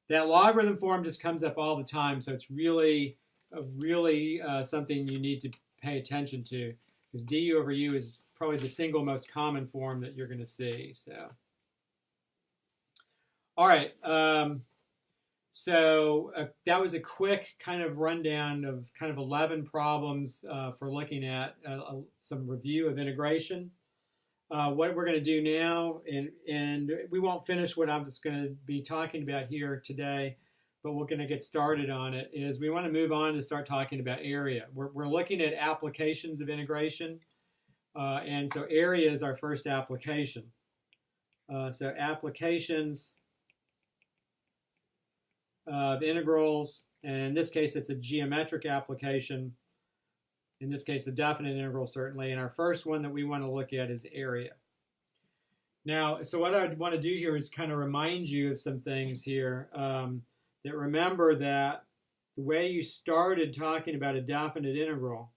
That logarithm form just comes up all the time, so it's really something you need to pay attention to, because du over u is probably the single most common form that you're going to see. So, all right. That was a quick kind of rundown of kind of 11 problems for looking at some review of integration. What we're going to do now, and we won't finish what I'm just going to be talking about here today, but we're going to get started on it, is we want to move on and start talking about area. We're looking at applications of integration, and so area is our first application. So applications of integrals, and in this case it's a geometric application. In this case, a definite integral, certainly. And our first one that we want to look at is area. Now, so what I want to do here is kind of remind you of some things here. That remember that the way you started talking about a definite integral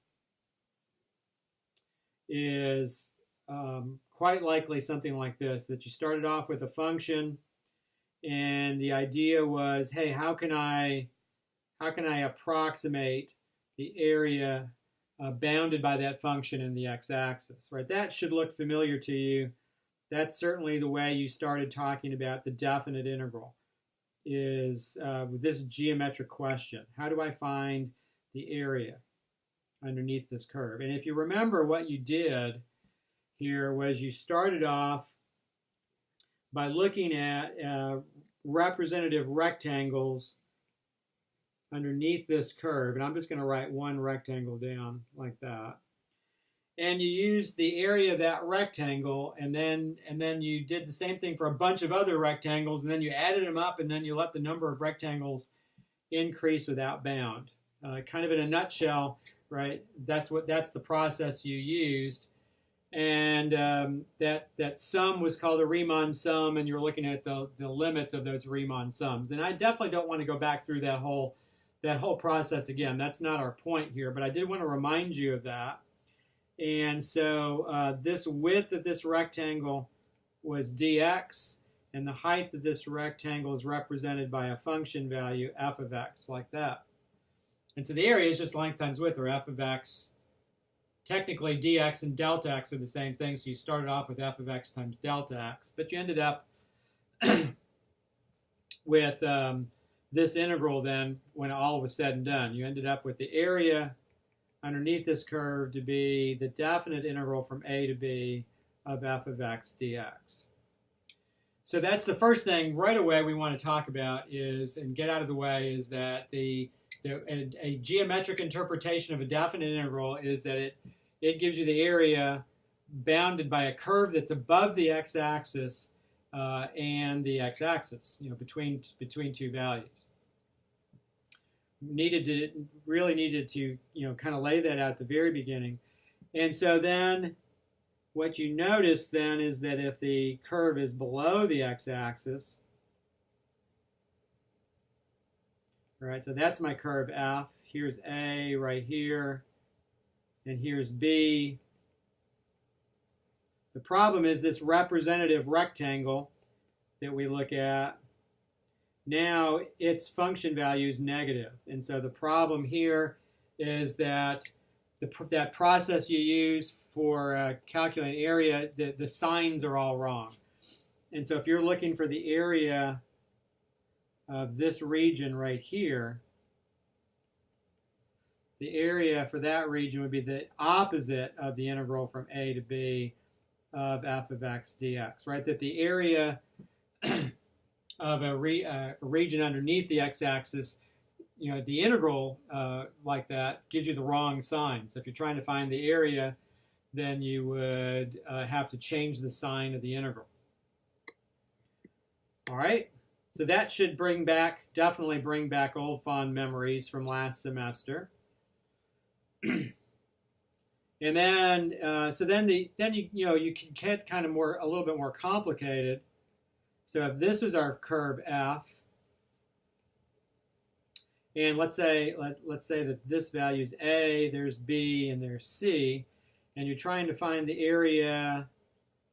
is quite likely something like this, that you started off with a function, and the idea was, hey, how can I approximate the area bounded by that function in the x-axis, right? That should look familiar to you. That's certainly the way you started talking about the definite integral, is with this geometric question. How do I find the area underneath this curve? And if you remember, what you did here was you started off by looking at representative rectangles underneath this curve, and I'm just going to write one rectangle down like that. And you use the area of that rectangle, and then you did the same thing for a bunch of other rectangles, and then you added them up, and then you let the number of rectangles increase without bound. Kind of in a nutshell, right? That's the process you used, and that sum was called a Riemann sum, and you're looking at the limit of those Riemann sums. And I definitely don't want to go back through that whole process again. That's not our point here, but I did want to remind you of that. And so this width of this rectangle was dx, and the height of this rectangle is represented by a function value, f of x, like that. And so the area is just length times width, or f of x. Technically, dx and delta x are the same thing, so you started off with f of x times delta x, but you ended up with this integral then, when all was said and done. You ended up with the area underneath this curve to be the definite integral from a to b of f of x dx. So that's the first thing right away we want to talk about, is, and get out of the way, is that a geometric interpretation of a definite integral is that it gives you the area bounded by a curve that's above the x-axis and the x-axis, between two values. Really needed to kind of lay that out at the very beginning. And so then what you notice then is that if the curve is below the x-axis, right, so that's my curve f. Here's A right here, and here's B. The problem is this representative rectangle that we look at, now its function value is negative. And so the problem here is that that process you use for calculating area, the signs are all wrong. And so if you're looking for the area of this region right here, the area for that region would be the opposite of the integral from a to b of f of x dx, right? That the area of a region underneath the x-axis, the integral like that gives you the wrong sign. So if you're trying to find the area, then you would have to change the sign of the integral. All right, so that should definitely bring back old fond memories from last semester. And then, you can get kind of a little bit more complicated. So if this is our curve f, and let's say that this value is a, there's b, and there's c, and you're trying to find the area,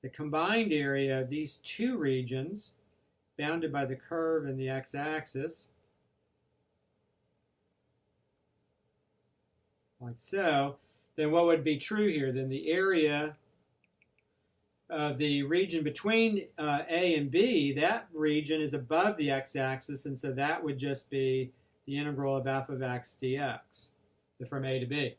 the combined area of these two regions, bounded by the curve and the x-axis, like so, then what would be true here? Then the area of the region between A and B, that region is above the x-axis, and so that would just be the integral of f of x dx from A to B.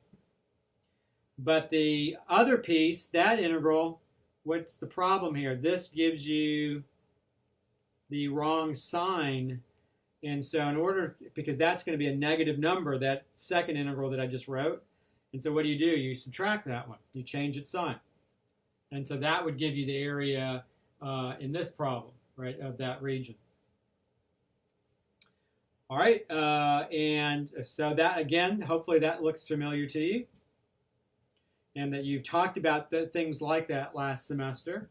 But the other piece, that integral, what's the problem here? This gives you the wrong sign. And so in order, because that's going to be a negative number, that second integral that I just wrote. And so what do? You subtract that one. You change its sign. And so that would give you the area in this problem, right, of that region. All right, and so that, again, hopefully that looks familiar to you, and that you've talked about things like that last semester.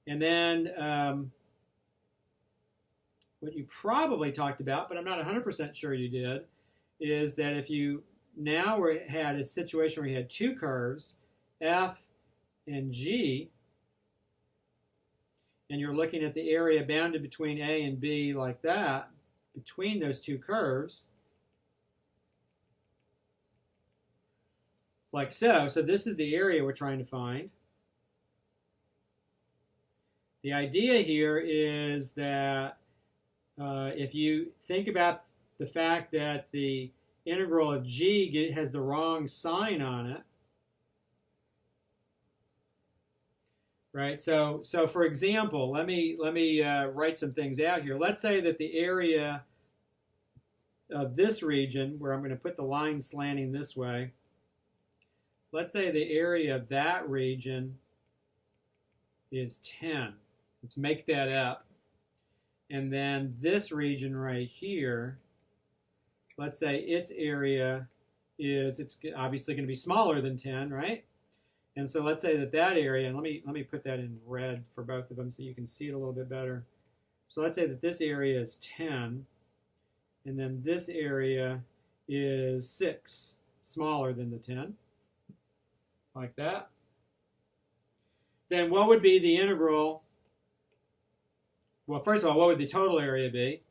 And then what you probably talked about, but I'm not 100% sure you did, is that if you now had a situation where you had two curves, F and G, and you're looking at the area bounded between A and B like that, between those two curves, like so. So this is the area we're trying to find. The idea here is that if you think about the fact that the integral of G has the wrong sign on it, right? So for example, let me write some things out here. Let's say that the area of this region, where I'm going to put the line slanting this way, let's say the area of that region is 10. Let's make that up. And then this region right here, let's say its area is, it's obviously going to be smaller than 10, right? And so let's say that that area, and let me put that in red for both of them so you can see it a little bit better. So let's say that this area is 10, and then this area is 6, smaller than the 10, like that. Then what would be the integral? Well, first of all, what would the total area be?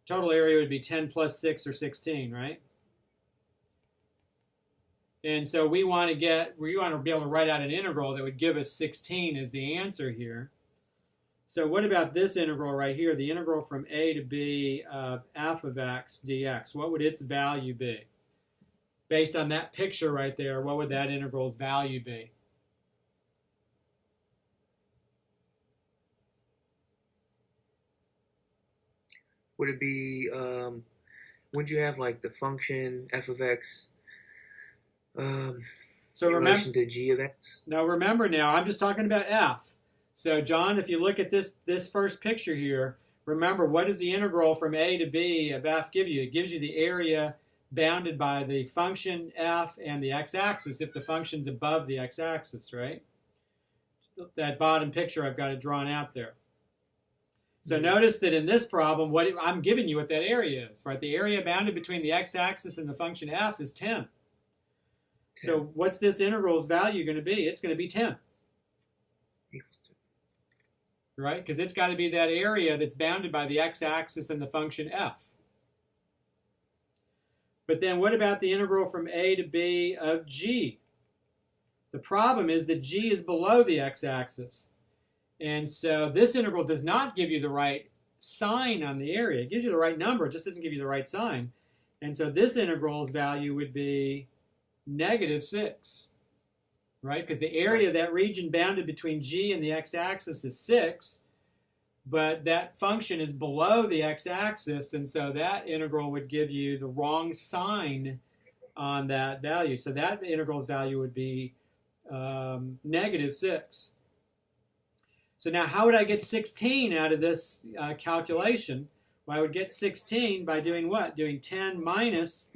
Total area would be 10 plus 6, or 16, right? And so we want to be able to write out an integral that would give us 16 as the answer here. So what about this integral right here, the integral from A to B of f of x dx? What would its value be? Based on that picture right there, what would that integral's value be? Would it be, would you have like the function f of x So in remember, relation to g of x? now remember now, I'm just talking about f. So John, if you look at this first picture here, remember, what does the integral from A to B of f give you? It gives you the area bounded by the function f and the x-axis if the function's above the x-axis, right? That bottom picture, I've got it drawn out there. So notice that in this problem, I'm giving you what that area is, right? The area bounded between the x-axis and the function f is 10. So what's this integral's value going to be? It's going to be 10. Equals to. Right? Because it's got to be that area that's bounded by the x-axis and the function f. But then what about the integral from A to B of g? The problem is that g is below the x-axis. And so this integral does not give you the right sign on the area. It gives you the right number, it just doesn't give you the right sign. And so this integral's value would be -6, right? Because the area of that region bounded between g and the x-axis is 6, but that function is below the x-axis, and so that integral would give you the wrong sign on that value. So that integral's value would be -6. So now how would I get 16 out of this calculation? Well, I would get 16 by doing what? Doing 10 minus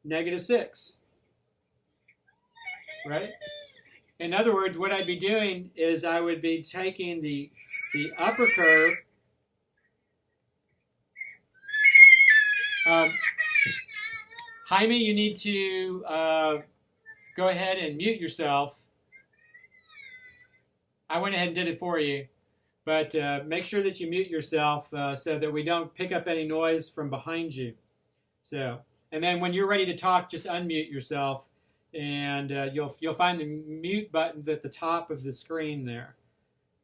-6, right? In other words, what I'd be doing is I would be taking the upper curve. Jaime, you need to go ahead and mute yourself I went ahead and did it for you. But make sure that you mute yourself so that we don't pick up any noise from behind you. So, and then when you're ready to talk, just unmute yourself, and you'll find the mute buttons at the top of the screen there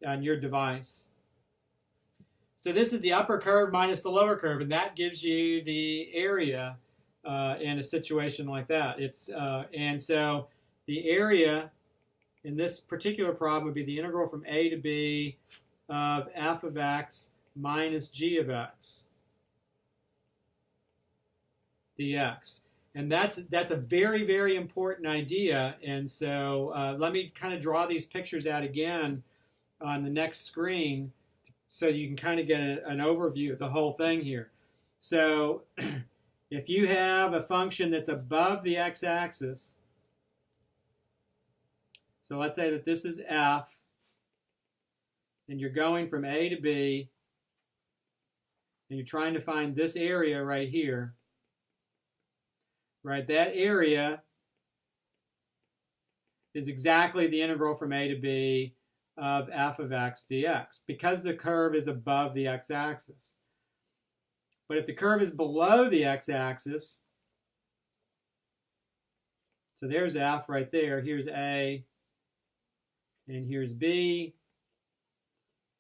on your device. So this is the upper curve minus the lower curve, and that gives you the area in a situation like that. And so the area in this particular problem would be the integral from a to b of f of x minus g of x dx. And that's a very, very important idea. And so let me kind of draw these pictures out again on the next screen so you can kind of get an overview of the whole thing here. So if you have a function that's above the x-axis, so let's say that this is f, and you're going from A to B, and you're trying to find this area right here, right? That area is exactly the integral from A to B of f of x dx, because the curve is above the x-axis. But if the curve is below the x-axis, so there's f right there, here's A, and here's B.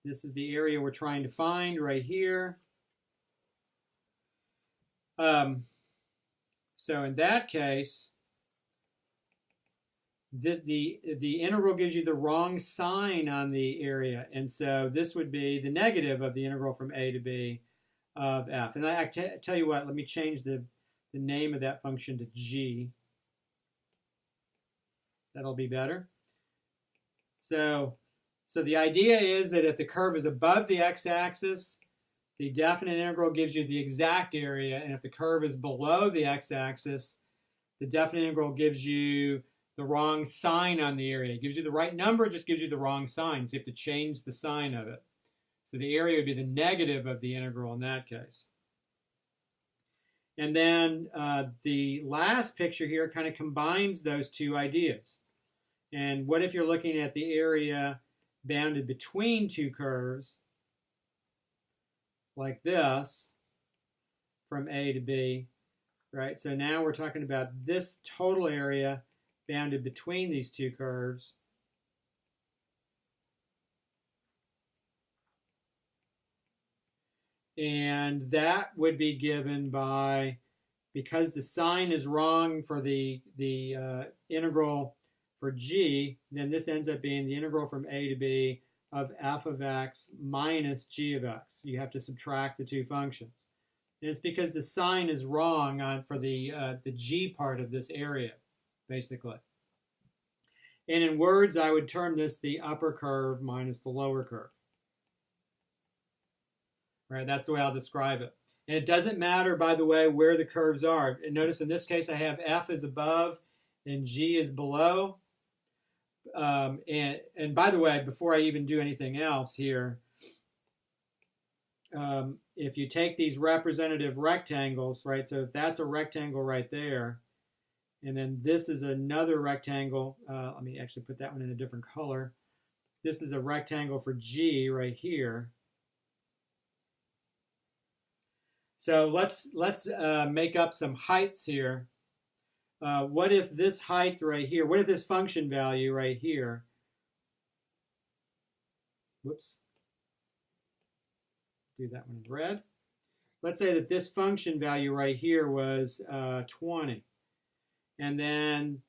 This is the area we're trying to find right here. So in that case, the integral gives you the wrong sign on the area. And so this would be the negative of the integral from A to B of f. And I tell you what, let me change the name of that function to g. That'll be better. So the idea is that if the curve is above the x-axis, the definite integral gives you the exact area, and if the curve is below the x-axis, the definite integral gives you the wrong sign on the area. It gives you the right number, it just gives you the wrong sign, so you have to change the sign of it. So the area would be the negative of the integral in that case. And then the last picture here kind of combines those two ideas. And what if you're looking at the area bounded between two curves, like this, from A to B, right? So now we're talking about this total area bounded between these two curves. And that would be given by, because the sign is wrong for the integral for g, then this ends up being the integral from A to B of f of x minus g of x. You have to subtract the two functions. And it's because the sign is wrong for the g part of this area, basically. And in words, I would term this the upper curve minus the lower curve. Right, that's the way I'll describe it. And it doesn't matter, by the way, where the curves are. And notice in this case, I have f is above and g is below. And by the way, before I even do anything else here, if you take these representative rectangles, right, so if that's a rectangle right there, and then this is another rectangle, let me actually put that one in a different color. This is a rectangle for G right here. So let's make up some heights here. What if this height right here, what if this function value right here, whoops, do that one in red. Let's say that this function value right here was 20. And then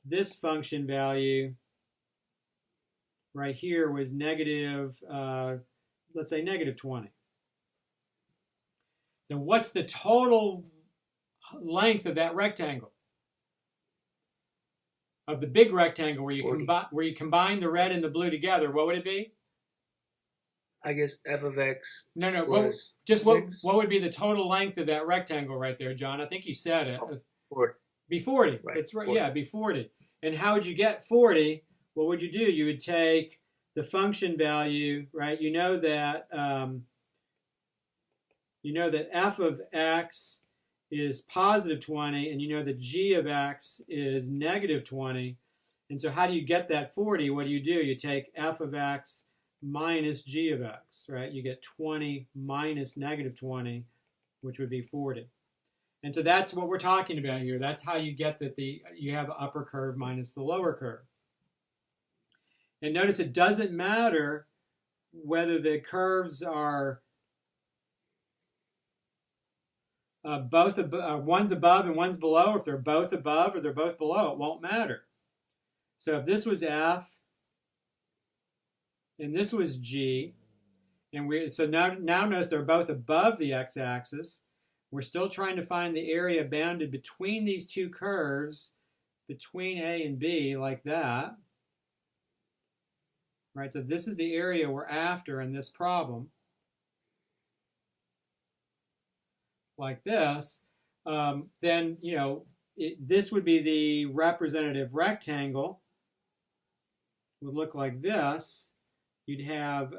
this function value right here was negative, let's say negative 20. Then what's the total length of that rectangle? Of the big rectangle where you combine the red and the blue together, what would it be? I guess f of x. No. What would be the total length of that rectangle right there, John? I think you said it. 40. Be 40. Right. That's right. 40. Yeah, be 40. And how would you get 40? What would you do? You would take the function value, right? You know that f of x is positive 20, and you know that g of x is negative 20. And so how do you get that 40? What do? You take f of x minus g of x, right? You get 20 minus negative 20, which would be 40. And so that's what we're talking about here. That's how you get that you have upper curve minus the lower curve. And notice it doesn't matter whether the curves are one's above and one's below. If they're both above or they're both below, it won't matter. So if this was f and this was g, and now notice they're both above the x-axis. We're still trying to find the area bounded between these two curves, between A and B, like that. Right, so this is the area we're after in this problem. Like this, then, this would be the representative rectangle. Would look like this. You'd have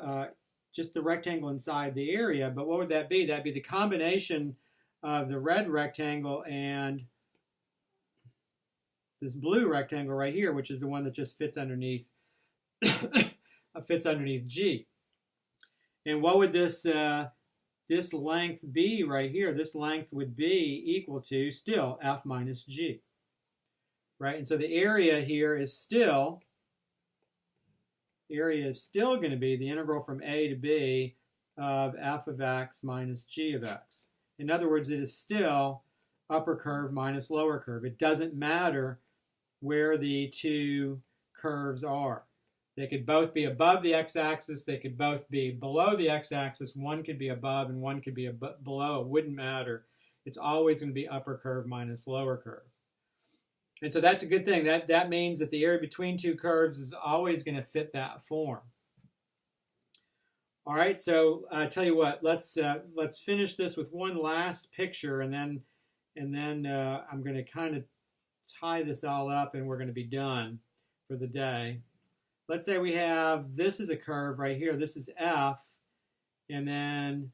just the rectangle inside the area, but what would that be? That'd be the combination of the red rectangle and this blue rectangle right here, which is the one that just fits underneath G. And what would this length be right here? This length would be equal to still f minus g, right? And so the area here is still going to be the integral from a to b of f of x minus g of x. In other words, it is still upper curve minus lower curve. It doesn't matter where the two curves are. They could both be above the x-axis. They could both be below the x-axis. One could be above and one could be below. It wouldn't matter. It's always going to be upper curve minus lower curve. And so that's a good thing. That means that the area between two curves is always going to fit that form. All right, so I tell you what, let's finish this with one last picture, and then I'm going to kind of tie this all up, and we're going to be done for the day. Let's say we have, this is a curve right here. This is f, and then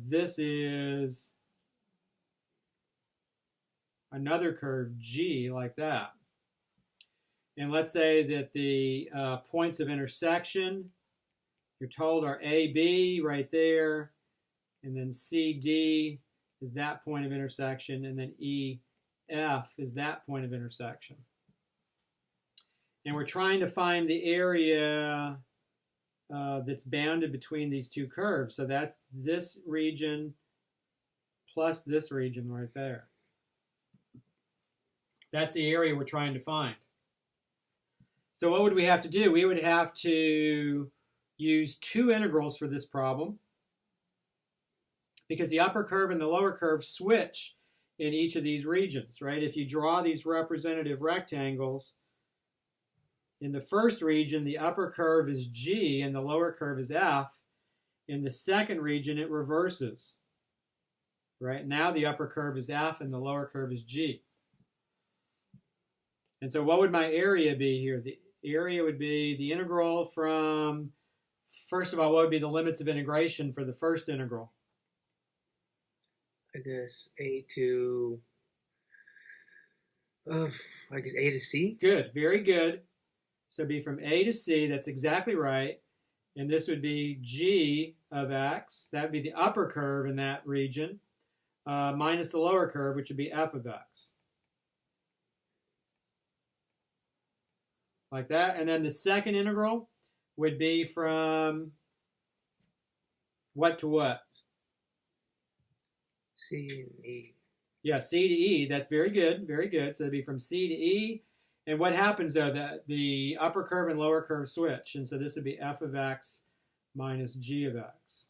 this is another curve, g, like that. And let's say that the points of intersection, you're told, are AB right there, and then CD is that point of intersection, and then EF is that point of intersection. And we're trying to find the area that's bounded between these two curves. So that's this region plus this region right there. That's the area we're trying to find. So what would we have to do? We would have to use two integrals for this problem, because the upper curve and the lower curve switch in each of these regions, right? If you draw these representative rectangles, in the first region, the upper curve is G and the lower curve is F. In the second region, it reverses, right? Now the upper curve is F and the lower curve is G. And so what would my area be here? The area would be the integral from, first of all, what would be the limits of integration for the first integral? I guess A to C. Good, very good. So it'd be from A to C, that's exactly right. And this would be G of X, that would be the upper curve in that region, minus the lower curve, which would be F of X. Like that. And then the second integral would be from what to what? C and E. Yeah, C to E. That's very good. Very good. So it'd be from C to E. And what happens, though, that the upper curve and lower curve switch. And so this would be F of X minus G of X.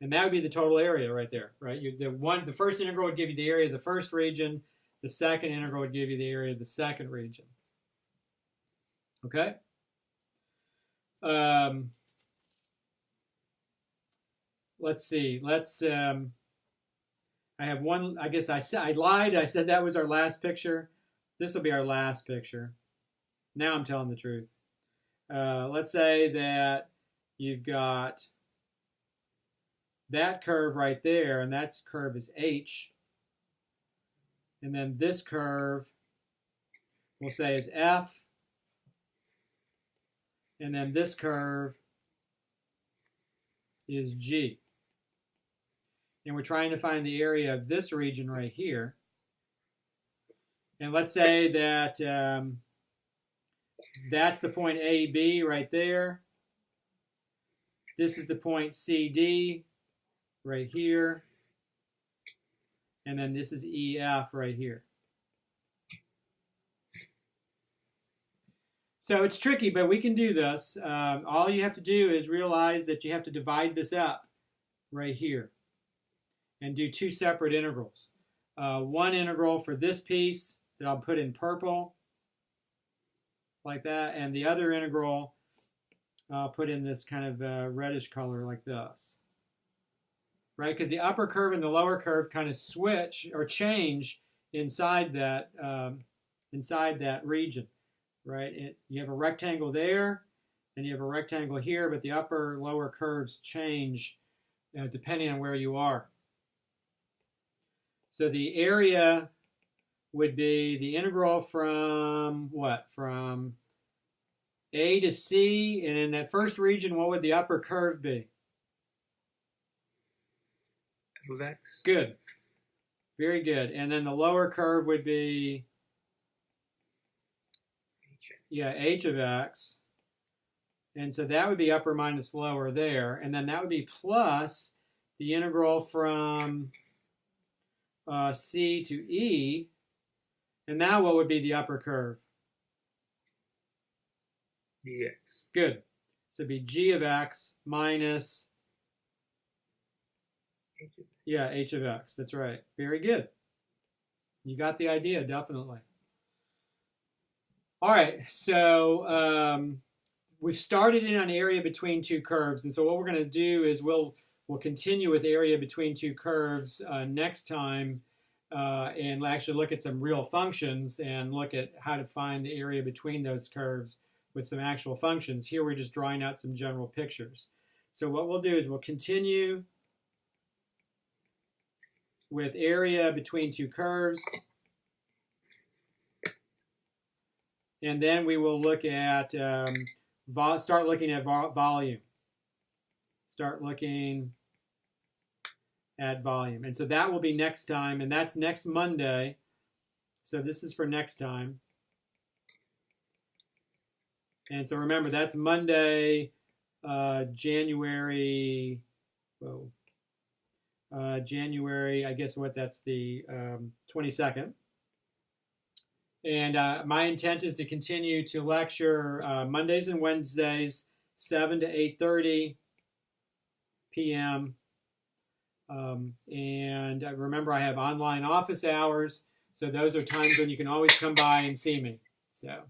And that would be the total area right there, right? The first integral would give you the area of the first region. The second integral would give you the area of the second region. Okay? Let's see. I have one. I guess I lied. I said that was our last picture. This will be our last picture. Now I'm telling the truth. Let's say that you've got that curve right there, and that curve is H. And then this curve we'll say is F. And then this curve is G. And we're trying to find the area of this region right here. And let's say that that's the point AB right there. This is the point CD right here. And then this is EF right here. So it's tricky, but we can do this. All you have to do is realize that you have to divide this up right here and do two separate integrals. One integral for this piece that I'll put in purple, like that, and the other integral I'll put in this kind of reddish color like this. Right, because the upper curve and the lower curve kind of switch or change inside that region. Right, you have a rectangle there, and you have a rectangle here, but the upper lower curves change depending on where you are. So the area would be the integral from what? From A to C, and in that first region, what would the upper curve be? F of X. Good. Very good. And then the lower curve would be, yeah, H of X. And so that would be upper minus lower there. And then that would be plus the integral from C to E. And now what would be the upper curve? Dx. Good. So it'd be G of X minus, yeah, H of X. That's right. Very good. You got the idea, definitely. All right, so we've started in on area between two curves, and so what we're going to do is we'll continue with area between two curves next time, and actually look at some real functions and look at how to find the area between those curves with some actual functions. Here we're just drawing out some general pictures. So what we'll do is we'll continue with area between two curves. And then we will look at, start looking at volume. Start looking at volume. And so that will be next time, and that's next Monday. So this is for next time. And so remember, that's Monday, January, January, I guess what that's the 22nd. And my intent is to continue to lecture Mondays and Wednesdays, 7 to 8:30 p.m. And remember, I have online office hours, so those are times when you can always come by and see me. So.